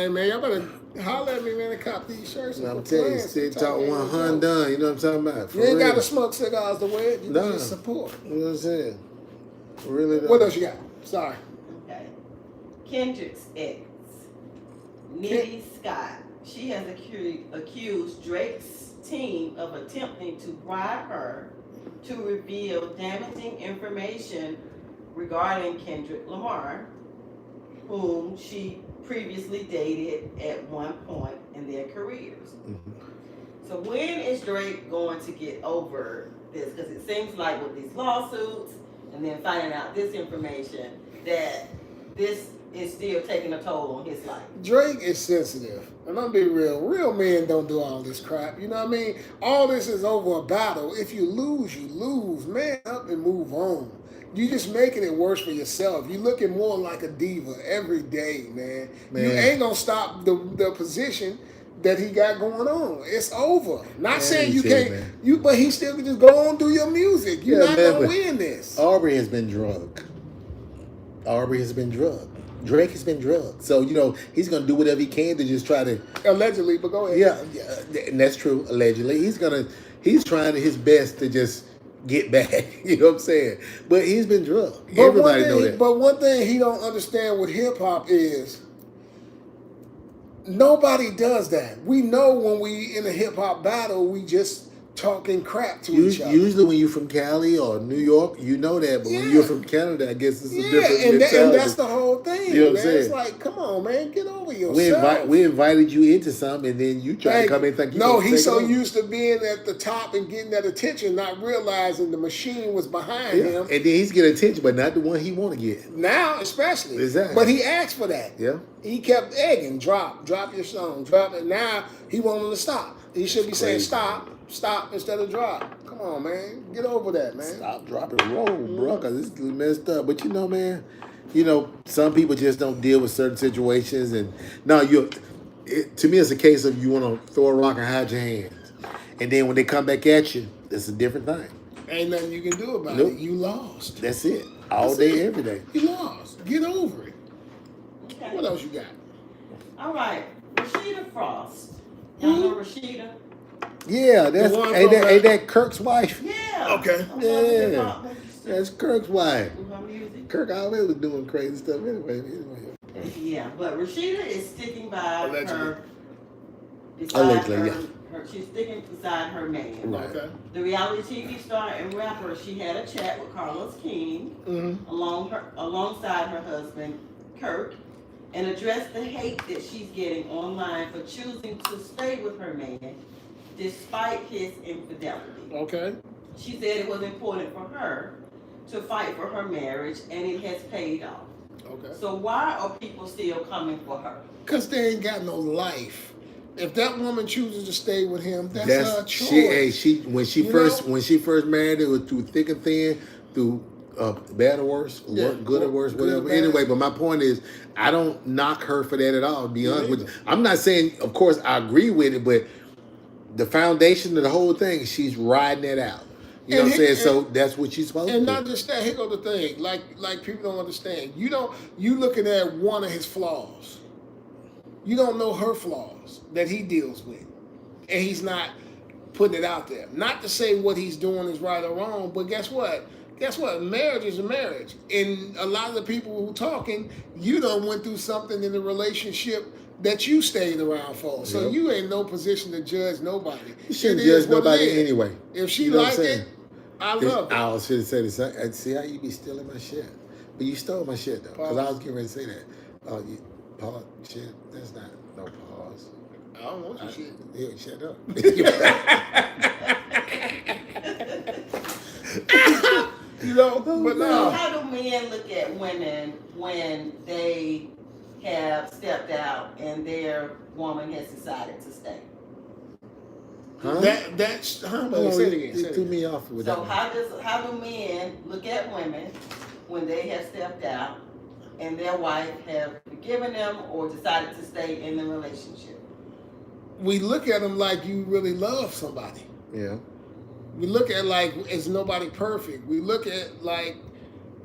man, y'all better holler at me, man, and cop these shirts. I'm telling you, STIXXTALK 100 done. You know what I'm talking about? You ain't got to smoke cigars to wear it. You just support. You know what I'm saying? Really don't. What else you got? Sorry. Okay. Kendrick's ex, Nitty Scott. She has accused Drake's team of attempting to bribe her to reveal damaging information regarding Kendrick Lamar, whom she previously dated at one point in their careers. Mm-hmm. So when is Drake going to get over this? Because it seems like with these lawsuits and then finding out this information that this is still taking a toll on his life. Drake is sensitive. And I'm being real. Real men don't do all this crap. You know what I mean? All this is over a battle. If you lose, you lose. Man up and move on. You just making it worse for yourself. You looking more like a diva every day, man. You ain't gonna stop the position that he got going on. It's over. Not saying you can't, but he still can just go on do your music. You're not gonna win this. Aubrey has been drugged. Drake has been drugged. So, you know, he's going to do whatever he can to just try to... Allegedly, but go ahead. Yeah, and that's true, allegedly. He's trying his best to just get back. You know what I'm saying? But he's been drugged. Everybody knows that. But one thing he don't understand with hip-hop is nobody does that. We know when we in a hip-hop battle, we just talking crap to each other. Usually when you're from Cali or New York, you know that. But when you're from Canada, I guess it's a different mentality. And that's the whole thing. You know what I'm saying? It's like, come on, man, get over yourself. We invited you into something, and then you try to come in and think no, he's so used to being at the top and getting that attention, not realizing the machine was behind him. And then he's getting attention, but not the one he want to get. Now, especially. Exactly. But he asked for that. Yeah. He kept egging, drop your song, drop it. Now he wanted to stop. He should be saying stop instead of drop. Come on, man. Get over that, man. Stop, drop, and roll, bro, because this is messed up. But you know, man, some people just don't deal with certain situations. And no, to me, it's a case of you want to throw a rock and hide your hands. And then when they come back at you, it's a different thing. Ain't nothing you can do about it. You lost. That's it. All day, every day. You lost. Get over it. Okay. What else you got? All right. Rashida Frost. Y'all know Rashida? Yeah, ain't that Kirk's wife? Yeah. Okay. Yeah. That's Kirk's wife. Kirk always was doing crazy stuff anyway. Yeah, but Rashida is sticking by she's sticking beside her man. Right. Okay. The reality TV star and rapper, she had a chat with Carlos King alongside her husband, Kirk, and addressed the hate that she's getting online for choosing to stay with her man despite his infidelity. Okay. She said it was important for her to fight for her marriage, and it has paid off. Okay. So why are people still coming for her? Because they ain't got no life. If that woman chooses to stay with him, that's her choice. When she first married, it was through thick and thin, through bad or worse, good or worse, whatever. Anyway, but my point is, I don't knock her for that at all. To be honest with you, I'm not saying, of course, I agree with it, but the foundation of the whole thing, she's riding it out. You know what I'm saying? So that's what she's supposed to do. And not just that, here go the thing. Like people don't understand. You looking at one of his flaws. You don't know her flaws that he deals with. And he's not putting it out there. Not to say what he's doing is right or wrong, but guess what? Guess what? Marriage is a marriage. And a lot of the people who talking, you done went through something in the relationship that you stayed around for. So you ain't no position to judge nobody. You shouldn't judge nobody anyway. If she liked it, I love it. I was going to say this. See how you be stealing my shit? But you stole my shit, though. Because I was getting ready to say that. Oh, pause. Shit, that's not no pause. I don't want your shit. Yeah, shut up. You know, but no. So how do men look at women when they have stepped out and their woman has decided to stay? Huh? That's say it again. You threw me off with that. So how do men look at women when they have stepped out and their wife have forgiven them or decided to stay in the relationship? We look at them like you really love somebody. Yeah. We look at like, is nobody perfect? We look at like,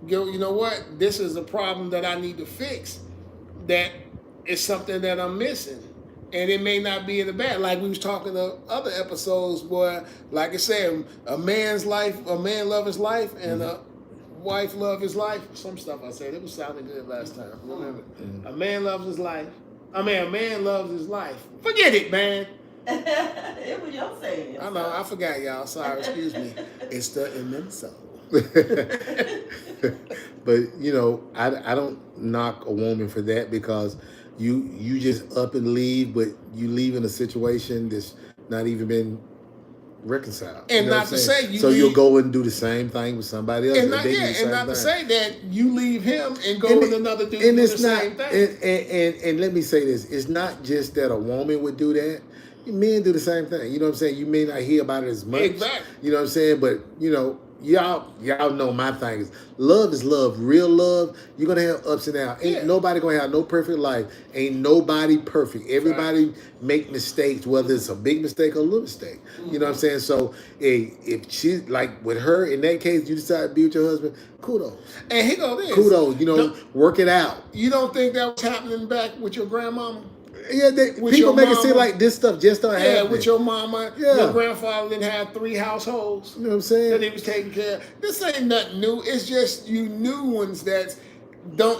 you know what? This is a problem that I need to fix. That is something that I'm missing. And it may not be in the bad. Like we was talking to other episodes where, like I said, a man love his life and a wife love his life. Some stuff I said, it was sounding good last time. Remember? A man loves his life. A man loves his life. Forget it, man. It was your saying. I know, I forgot, y'all. Sorry, excuse me. It's the immenso. But you know, I don't knock a woman for that because you just up and leave, but you leave in a situation that's not even been reconciled. And you know not to say you so leave, you'll go and do the same thing with somebody else. And not, to say that you leave him and go with another dude and do the same thing. And let me say this: it's not just that a woman would do that. Men do the same thing. You know what I'm saying? You may not hear about it as much. Exactly. You know what I'm saying? But you know, y'all know my thing is love is love. Real love, you're gonna have ups and downs. Ain't nobody gonna have no perfect life. Ain't nobody perfect. Everybody make mistakes, whether it's a big mistake or a little mistake. You know what I'm saying? So if she, like with her, in that case, you decide to be with your husband, kudos. And here go this. Kudos, you know, work it out. You don't think that was happening back with your grandmama? Yeah, people make it seem like this stuff just started happening. Yeah, with your mama, your grandfather didn't have 3 households. You know what I'm saying? That he was taking care of. This ain't nothing new. It's just you new ones that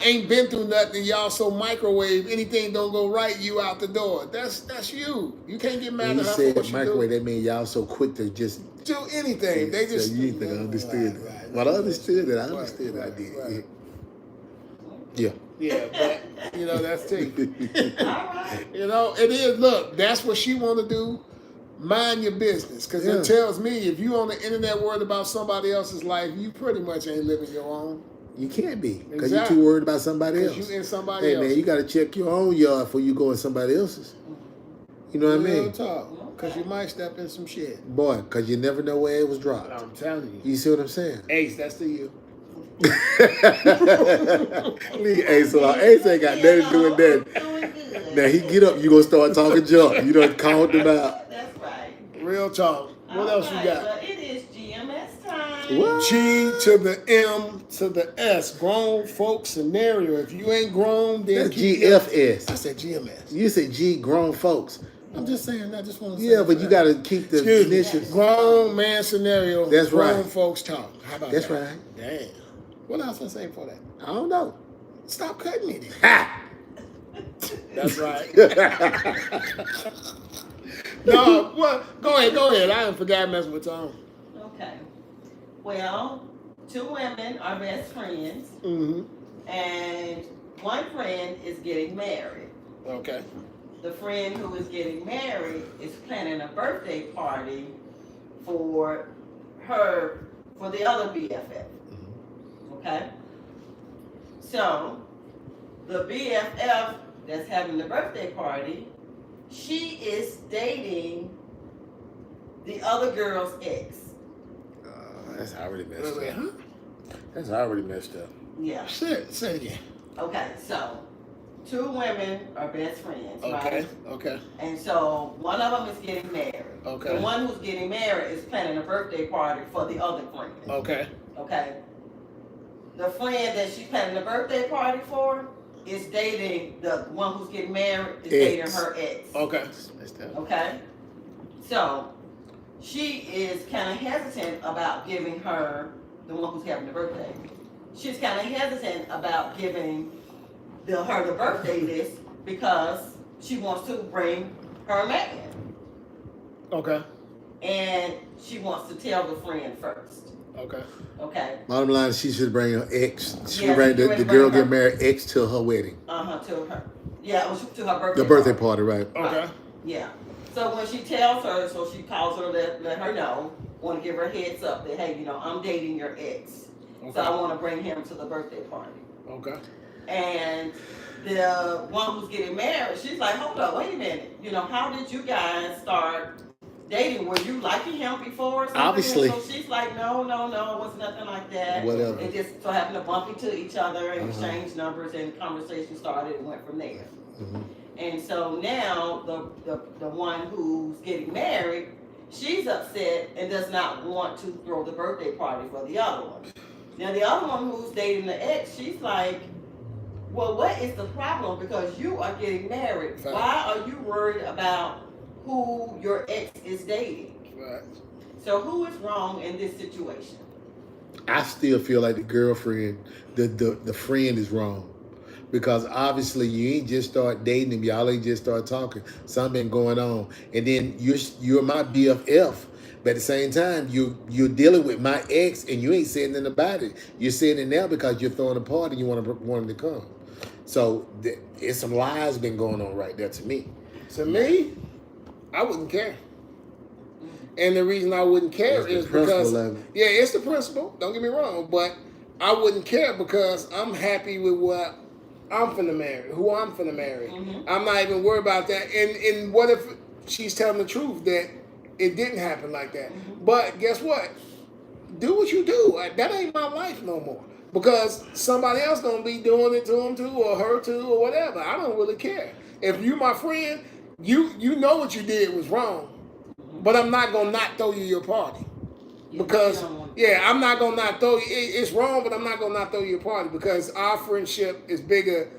ain't been through nothing. Y'all so microwave. Anything don't go right, you out the door. That's you. You can't get mad at her for what you microwave, do. That means y'all so quick to just do anything. They just you didn't think I understood it. Right. Well, I understood it. I understood it. I did. Right. Yeah. Yeah, but you know that's tea. All right. You know it is. Look, that's what she want to do. Mind your business, because it tells me if you on the internet worried about somebody else's life, you pretty much ain't living your own. You can't be because you're too worried about somebody else. You in somebody else. Hey man, you got to check your own yard before you go in somebody else's. You know what I mean? Real talk, because you might step in some shit. Boy, because you never know where it was dropped. I'm telling you. You see what I'm saying? Ace, that's to you. Leave Ace alone. Ace ain't got nothing to do with that. Now he get up, you gonna start talking junk. You done called him out. That's right. Real talk. What else you got? Well, it is GMS time. What? G to the M to the S. Grown folk scenario. If you ain't grown, then that's GFS. I said GMS. You said G, grown folks. I'm just saying. I just want to say. Yeah, but you got to keep the initials. Grown man scenario. That's grown right. folks talk. How about that's that? That's right. Damn. What else I say for that? I don't know. Stop cutting me. Ha! That's right. No, well, go ahead. I didn't forget messing with Tom. Okay. Well, 2 women are best friends, and one friend is getting married. Okay. The friend who is getting married is planning a birthday party for the other BFF. Okay? So, the BFF that's having the birthday party, she is dating the other girl's ex. That's already messed Wait, up. huh? That's already messed up. Yeah. Say it again. Okay, so 2 women are best friends, right? Okay. And so one of them is getting married. Okay. The one who's getting married is planning a birthday party for the other friend. Okay. Okay. The friend that she's planning a birthday party for is dating the one who's getting married is dating her ex. Okay. Okay. So she is kind of hesitant about giving her, the one who's having the birthday, she's kind of hesitant about giving her the birthday list because she wants to bring her man. Okay. And she wants to tell the friend first. Okay. Okay. Bottom line, she should bring her ex. She should Yeah, bring she the should girl bring get married ex to her wedding. To her. Yeah, to her birthday. The birthday party, right? Okay. Right. Yeah. So when she tells her, so she calls her, let her know, want to give her a heads up that, hey, I'm dating your ex. Okay. So I want to bring him to the birthday party. Okay. And the one who's getting married, she's like, hold up, wait a minute. How did you guys start dating? Were you liking him before or something? Obviously. And so she's like, no, it was nothing like that. Whatever. It just so happened to bump into each other and exchange numbers, and conversation started and went from there. Mm-hmm. And so now the one who's getting married, she's upset and does not want to throw the birthday party for the other one. Now the other one who's dating the ex, she's like, well, what is the problem? Because you are getting married. Right. Why are you worried about who your ex is dating? Right. So who is wrong in this situation? I still feel like the girlfriend, the friend is wrong. Because obviously you ain't just start dating him, y'all ain't just start talking. Something been going on. And then you're my BFF. But at the same time, you're dealing with my ex and you ain't saying nothing about it. You're saying it now because you're throwing a party and you want him to come. So it's some lies been going on right there to me. To me, I wouldn't care. And the reason I wouldn't care is because, yeah, it's the principle. Don't get me wrong, but I wouldn't care because I'm happy with what I'm finna marry, who I'm finna marry. Mm-hmm. I'm not even worried about that. And what if she's telling the truth that it didn't happen like that? Mm-hmm. But guess what? Do what you do. That ain't my life no more. Because somebody else gonna be doing it to him too, or her too, or whatever. I don't really care. If you my friend, you know what you did was wrong. But I'm not gonna not throw you your party. Because I'm not gonna not throw you. It's wrong, but I'm not gonna not throw you a party because our friendship is bigger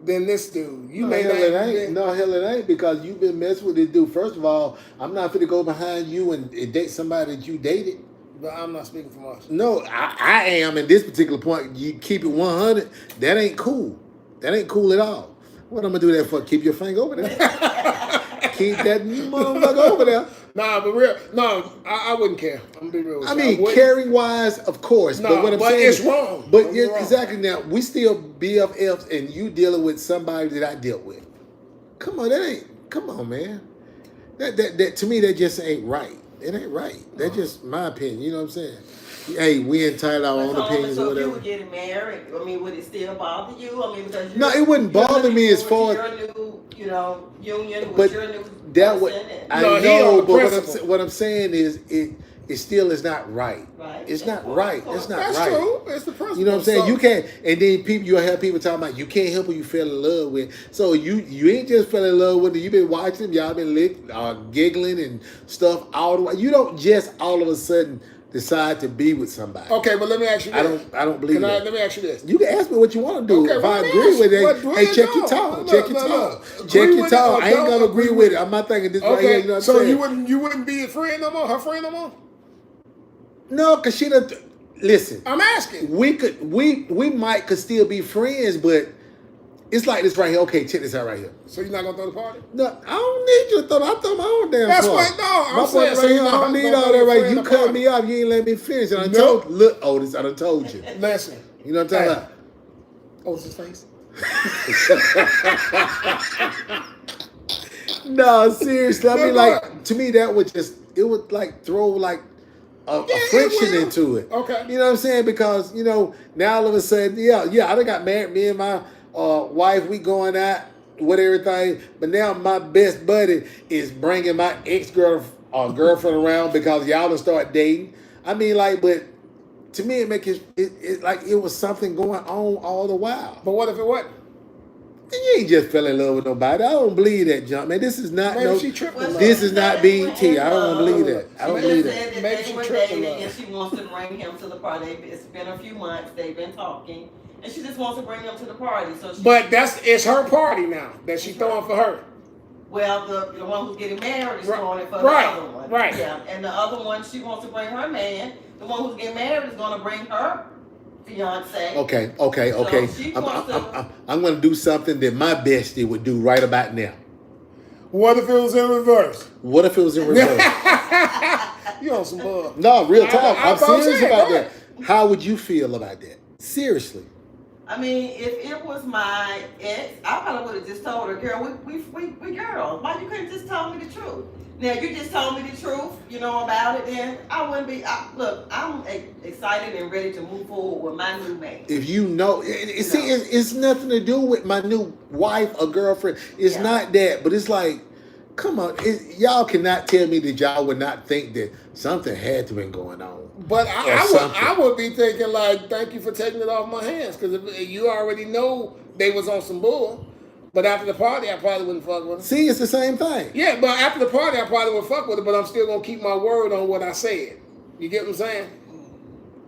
than this dude. No, hell it ain't because you've been messing with this dude. First of all, I'm not finna go behind you and date somebody that you dated. But I'm not speaking for us. No, I am at this particular point. You keep it 100. That ain't cool. That ain't cool at all. What I'm gonna do that for? Keep your finger over there. Keep that motherfucker over there. Nah, but real. No, I wouldn't care. I'm gonna be real with you. I mean, caring wise, of course. No, but what I'm saying it's wrong. But yeah, exactly. Now we still BFFs, and you dealing with somebody that I dealt with. Come on, man. That to me, that just ain't right. It ain't right. That's just my opinion. You know what I'm saying? Hey, we entitled our own opinions or whatever. So if you were getting married, I mean, would it still bother you? I mean, because no, it wouldn't bother me as far as your new, union with your new that would I know, but what I'm saying is it still is not right. Right. It's not right. It's not That's right. That's true. It's the principle. You know what I'm saying? You can't, and then you'll have people talking about you can't help who you fell in love with. So you ain't just fell in love with them. You've been watching them. Y'all been giggling and stuff all the way. You don't just all of a sudden decide to be with somebody. Okay, but let me ask you this. I don't believe that. Let me ask you this. You can ask me what you want to do. Okay, if I agree with it, hey, check your tone. Check your tone. Check your tone. I ain't gonna agree with it. I'm not thinking this right here. You know what I'm saying? So you wouldn't be a friend no more? Her friend no more? No, cause she done. Listen, I'm asking. We might could still be friends, but it's like this right here. Okay, check this out right here. So you're not gonna throw the party? No, I don't need you to throw. I throw my own damn That's party. what. No, I'm my saying. Right here, I don't need all that right. You cut me off. You ain't let me finish. And I told. Look, Otis, I done told you. Listen. You know what I'm talking about? Otis' face. No, seriously. I mean, like to me, that would would like throw like a friction into it. Okay. You know what I'm saying? Because now all of a sudden, I done got married. Me and my wife, we going out with everything. But now my best buddy is bringing my girlfriend around because y'all done start dating. I mean, like, but to me, it like it was something going on all the while. But what if it wasn't? You ain't just fell in love with nobody. I don't believe that, junk, man. This is not This is not BT. I don't believe that. I don't believe that. Maybe they were dating and she wants to bring him to the party. It's been a few months. They've been talking, and she just wants to bring him to the party. So, but it's her party now that she's throwing for her. Well, the one who's getting married is throwing it for the Right. other one. Right. Yeah, and the other one, she wants to bring her man. The one who's getting married is going to bring her fiance. Okay. So she wants I'm going to do something that my bestie would do right about now. What if it was in reverse? What if it was in reverse? You on some bull. No, real talk. I'm serious saying, about that. How would you feel about that? Seriously. I mean, if it was my ex, I probably would have just told her, girl, we girls. Why you couldn't just tell me the truth? Now, if you just told me the truth, about it, then I wouldn't be. Look, I'm excited and ready to move forward with my new man. If you know, it's nothing to do with my new wife or girlfriend. It's not that, but it's like, come on, y'all cannot tell me that y'all would not think that something had to have been going on. But I would be thinking like, thank you for taking it off my hands, because you already know they was on some bull. But after the party, I probably wouldn't fuck with her. See, it's the same thing. Yeah, but after the party, I probably would fuck with her, but I'm still gonna keep my word on what I said. You get what I'm saying?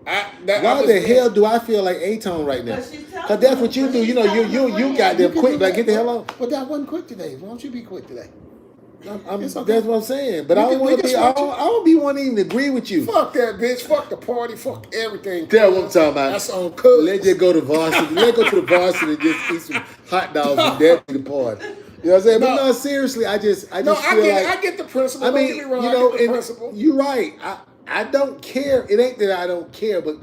Why the hell do I feel like A-Tone right now? Because that's what you do. You got them quick. Like, get the hell on. But that wasn't quick today. Why don't you be quick today? That's what I'm saying. But I don't want to be. I don't be wanting to even agree with you. Fuck that bitch. Fuck the party. Fuck everything. That's what I'm talking about. That's on cook. Let's just go to varsity. Let's go to the varsity and just eat some hot dogs and that be the party. You know what I'm saying? But no, seriously, I just feel like I get the principle. I mean, don't get me wrong, I get the principle. You're right. I don't care. It ain't that I don't care, but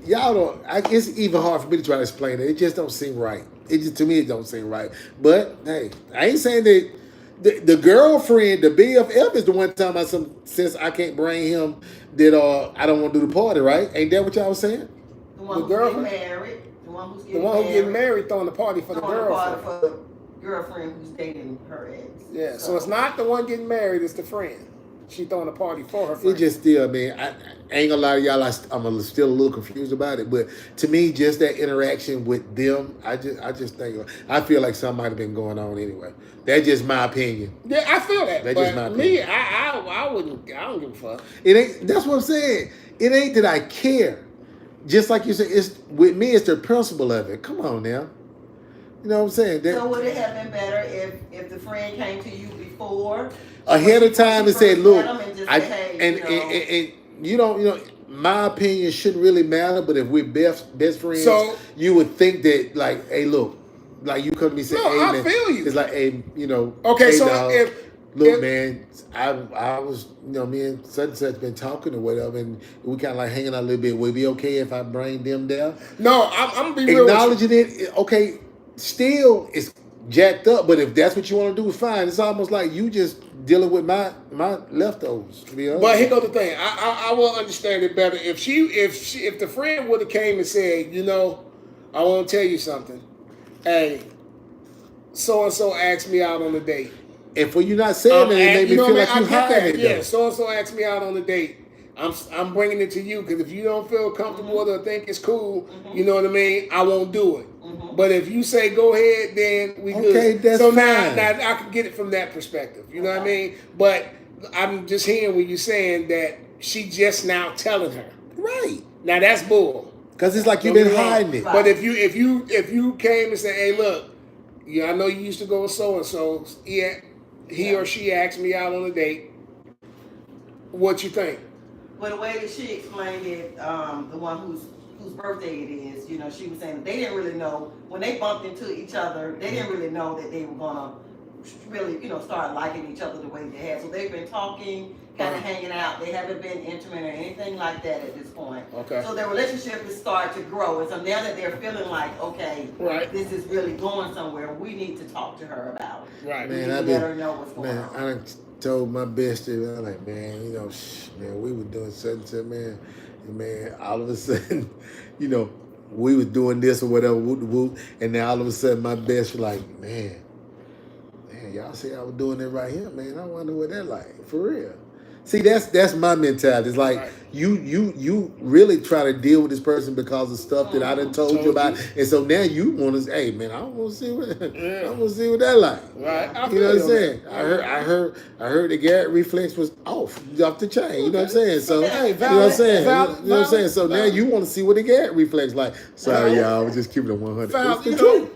y'all don't. It's even hard for me to try to explain it. It just don't seem right. To me, it don't seem right. But hey, I ain't saying that. The girlfriend, the BFF, is the one talking about since I can't bring him that I don't want to do the party, right? Ain't that what y'all was saying? The one who's getting married. The one who's getting married throwing the party for the girlfriend. For the girlfriend who's dating her ex. Yeah, so it's not the one getting married, it's the friend. She throwing a party for her friend. It just still, man, I ain't gonna lie to y'all, I'm still a little confused about it. But to me, just that interaction with them, I just think, I feel like something might have been going on anyway. That's just my opinion. Yeah, I feel that. That's but just my opinion. Me, I wouldn't, I don't give a fuck. That's what I'm saying. It ain't that I care. Just like you said, with me, it's the principle of it. Come on now. You know what I'm saying? So would it have been better if the friend came to you before? Ahead of time and said, look, my opinion shouldn't really matter, but if we're best friends, so, you would think that, like, hey, look, like you come to me and say, hey, man, I feel you. It's like, hey, okay, hey, so dog, look, man, I was, me and such and such been talking or whatever, and we kind of like hanging out a little bit. Would it be okay if I bring them down? No, I'm gonna be real. Acknowledging it, okay, still, it's jacked up, but if that's what you want to do, it's fine. It's almost like you just dealing with my leftovers, to be honest. But here goes the thing. I will understand it better if the friend would have came and said, I want to tell you something. Hey, so and so asked me out on a date. And for you not saying that, it made me feel like you hiding it. Yeah, so and so asked me out on a date. I'm bringing it to you because if you don't feel comfortable with it or think it's cool, you know what I mean, I won't do it. But if you say go ahead, then we good. Okay, that's so fine. Now I can get it from that perspective. You know what I mean? But I'm just hearing what you're saying that she just now telling her. Right. Now that's bull. Because it's like you've been hiding it. But if you came and said, hey, look, I know you used to go with so and so. He or she asked me out on a date. What you think? Well, the way that she explained it, the one whose birthday it is, she was saying they didn't really know when they bumped into each other. They didn't really know that they were gonna really, start liking each other the way they had. So they've been talking, kind of hanging out. They haven't been intimate or anything like that at this point. Okay. So their relationship has started to grow, and so now that they're feeling like, okay, this is really going somewhere, we need to talk to her about it. Right. Man, let her know what's going on. I done told my bestie, I'm like, man, man, we were doing something, man. And man, all of a sudden, we was doing this or whatever, whoop, and then all of a sudden my best was like, man, y'all see I was doing it right here, man. I wonder what that like, for real. See, that's my mentality. It's like you really try to deal with this person because of stuff that I done told you about, and so now you want to, hey man, I want to see what that like. Right. You know what I'm saying? I heard the Garrett reflex was off the chain. You know what I'm saying? So you know what I'm saying? You know what I'm saying? So now you want to see what the Garrett reflex like. Sorry, y'all, I was just keeping it 100. Valid. That's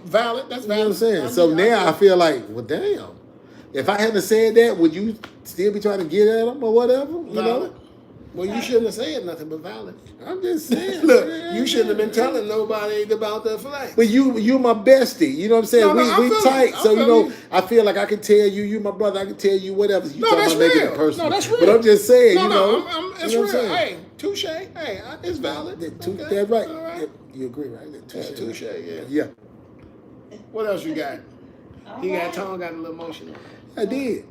valid. You know what I'm saying? So now I feel like, well, damn. If I hadn't said that, would you still be trying to get at him or whatever? You know? Well, you shouldn't have said nothing but valid. I'm just saying. Look, you shouldn't have been telling nobody about the flex. But you're my bestie. You know what I'm saying? We tight. So, you know, I feel like I can tell you, you my brother, I can tell you whatever. You talking about making it personal. No, that's real. But I'm just saying, no, you know. It's you know real. Hey, touche. Hey, it's valid. Okay. That's right. All right. You agree, right? Touche, yeah. Yeah. What else you got? All He right. got a little emotional. I did.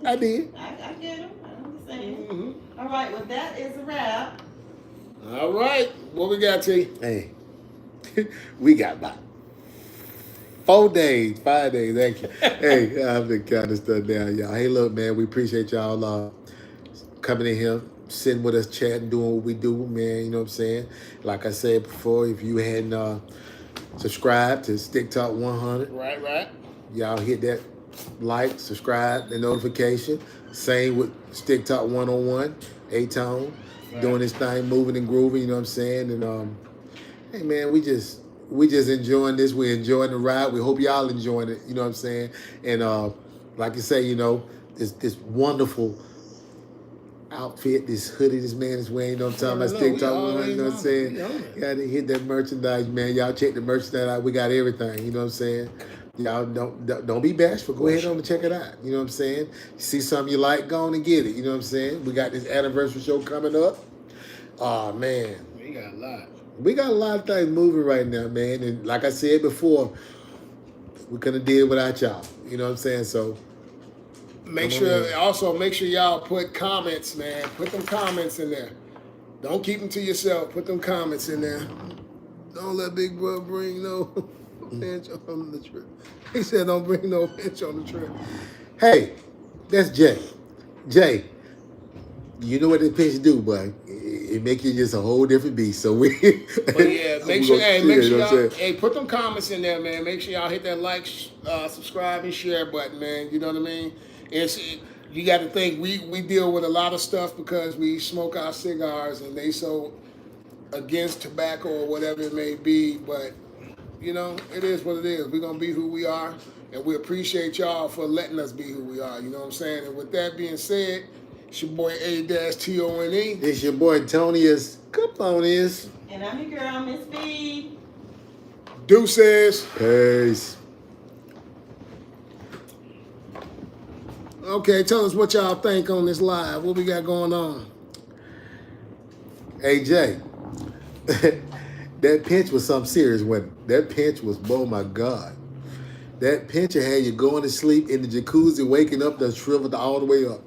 I did. I get him. I understand. Mm-hmm. All right, well, that is a wrap. All right. What we got, T? Hey, we got about 5 days. Thank you. Hey, I've been counting stuff down, y'all. Hey, look, man, we appreciate y'all coming in here, sitting with us, chatting, doing what we do, man. You know what I'm saying? Like I said before, if you hadn't subscribed to Stick Talk 100, Right. y'all hit that like, subscribe, the notification. Same with Stick Talk 101, A-Tone, doing this thing, moving and grooving, you know what I'm saying? And hey man, we just enjoying this. We're enjoying the ride. We hope y'all enjoying it, you know what I'm saying? And like you say, you know, this wonderful outfit, this hoodie this man is wearing, you know what I'm talking about? Stick Talk 100, you know what I'm saying? Gotta hit that merchandise, man. Y'all check the merchandise out. We got everything, you know what I'm saying? Y'all don't be bashful. Go ahead on and check it out. You know what I'm saying? See something you like, go on and get it. You know what I'm saying? We got this anniversary show coming up. Oh man. We got a lot. We got a lot of things moving right now, man. And like I said before, we couldn't have did it without y'all. You know what I'm saying? So Make sure y'all put comments, man. Put them comments in there. Don't keep them to yourself. Put them comments in there. Don't let Big Bro bring no bench on the trip. He said don't bring no bench on the trip. hey, that's Jay. Jay, you know what that pitch do, boy. It make you just a whole different beast. So we But yeah, make sure y'all put them comments in there, man. Make sure y'all hit that like, subscribe, and share button, man. You know what I mean? You got to think we deal with a lot of stuff because we smoke our cigars and they so against tobacco or whatever it may be. But you know, it is what it is. We're gonna be who we are, and we appreciate y'all for letting us be who we are. You know what I'm saying? And with that being said, it's your boy A-Tone. It's your boy Tonyus Caponius. And I'm your girl, Miss B. Deuces. Peace. Okay, tell us what y'all think on this live. What we got going on? Hey Jay, that pinch was something serious, wasn't it? That pinch was, oh my God. That pinch had you going to sleep in the jacuzzi, waking up, done shriveled all the way up.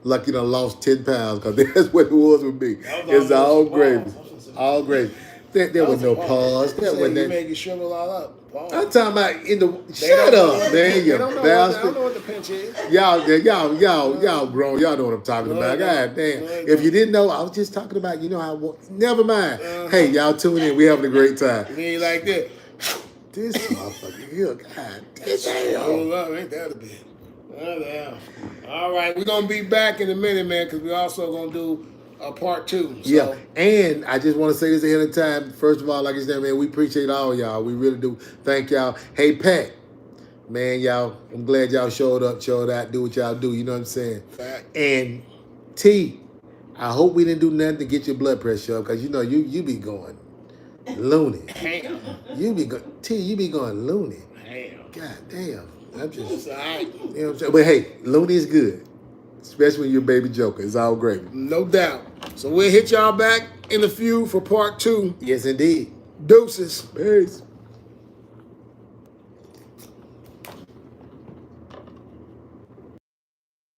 Like you done lost 10 pounds, because that's what it was with me. It's all gravy. All gravy. There was no pause. There was You make it shrivel all up. Pause. I'm talking about in the. Shut up, man, you bastard. I don't know what the pinch is. Y'all grown. Y'all know what I'm talking about. God damn. If you didn't know, I was just talking about, you know how. Never mind. Hey, y'all tune in. We having a great time. You ain't like that. This motherfucker here, God damn. Hold up, ain't that a bit? Oh, damn. All right, we're gonna be back in a minute, man, because we also gonna do a part 2. So. Yeah, and I just want to say this ahead of time. First of all, like I said, man, we appreciate all y'all. We really do. Thank y'all. Hey, Pat, man, y'all, I'm glad y'all showed up, showed out, do what y'all do. You know what I'm saying? Fact. And T, I hope we didn't do nothing to get your blood pressure up, because you know you be going loony. Damn. You be going loony. Damn. God damn. I'm just, It's all right. you know what I'm saying? But hey, loony is good, especially when you're a baby joker. It's all gravy. No doubt. So we'll hit y'all back in a few for part 2. Yes, indeed. Deuces. Peace.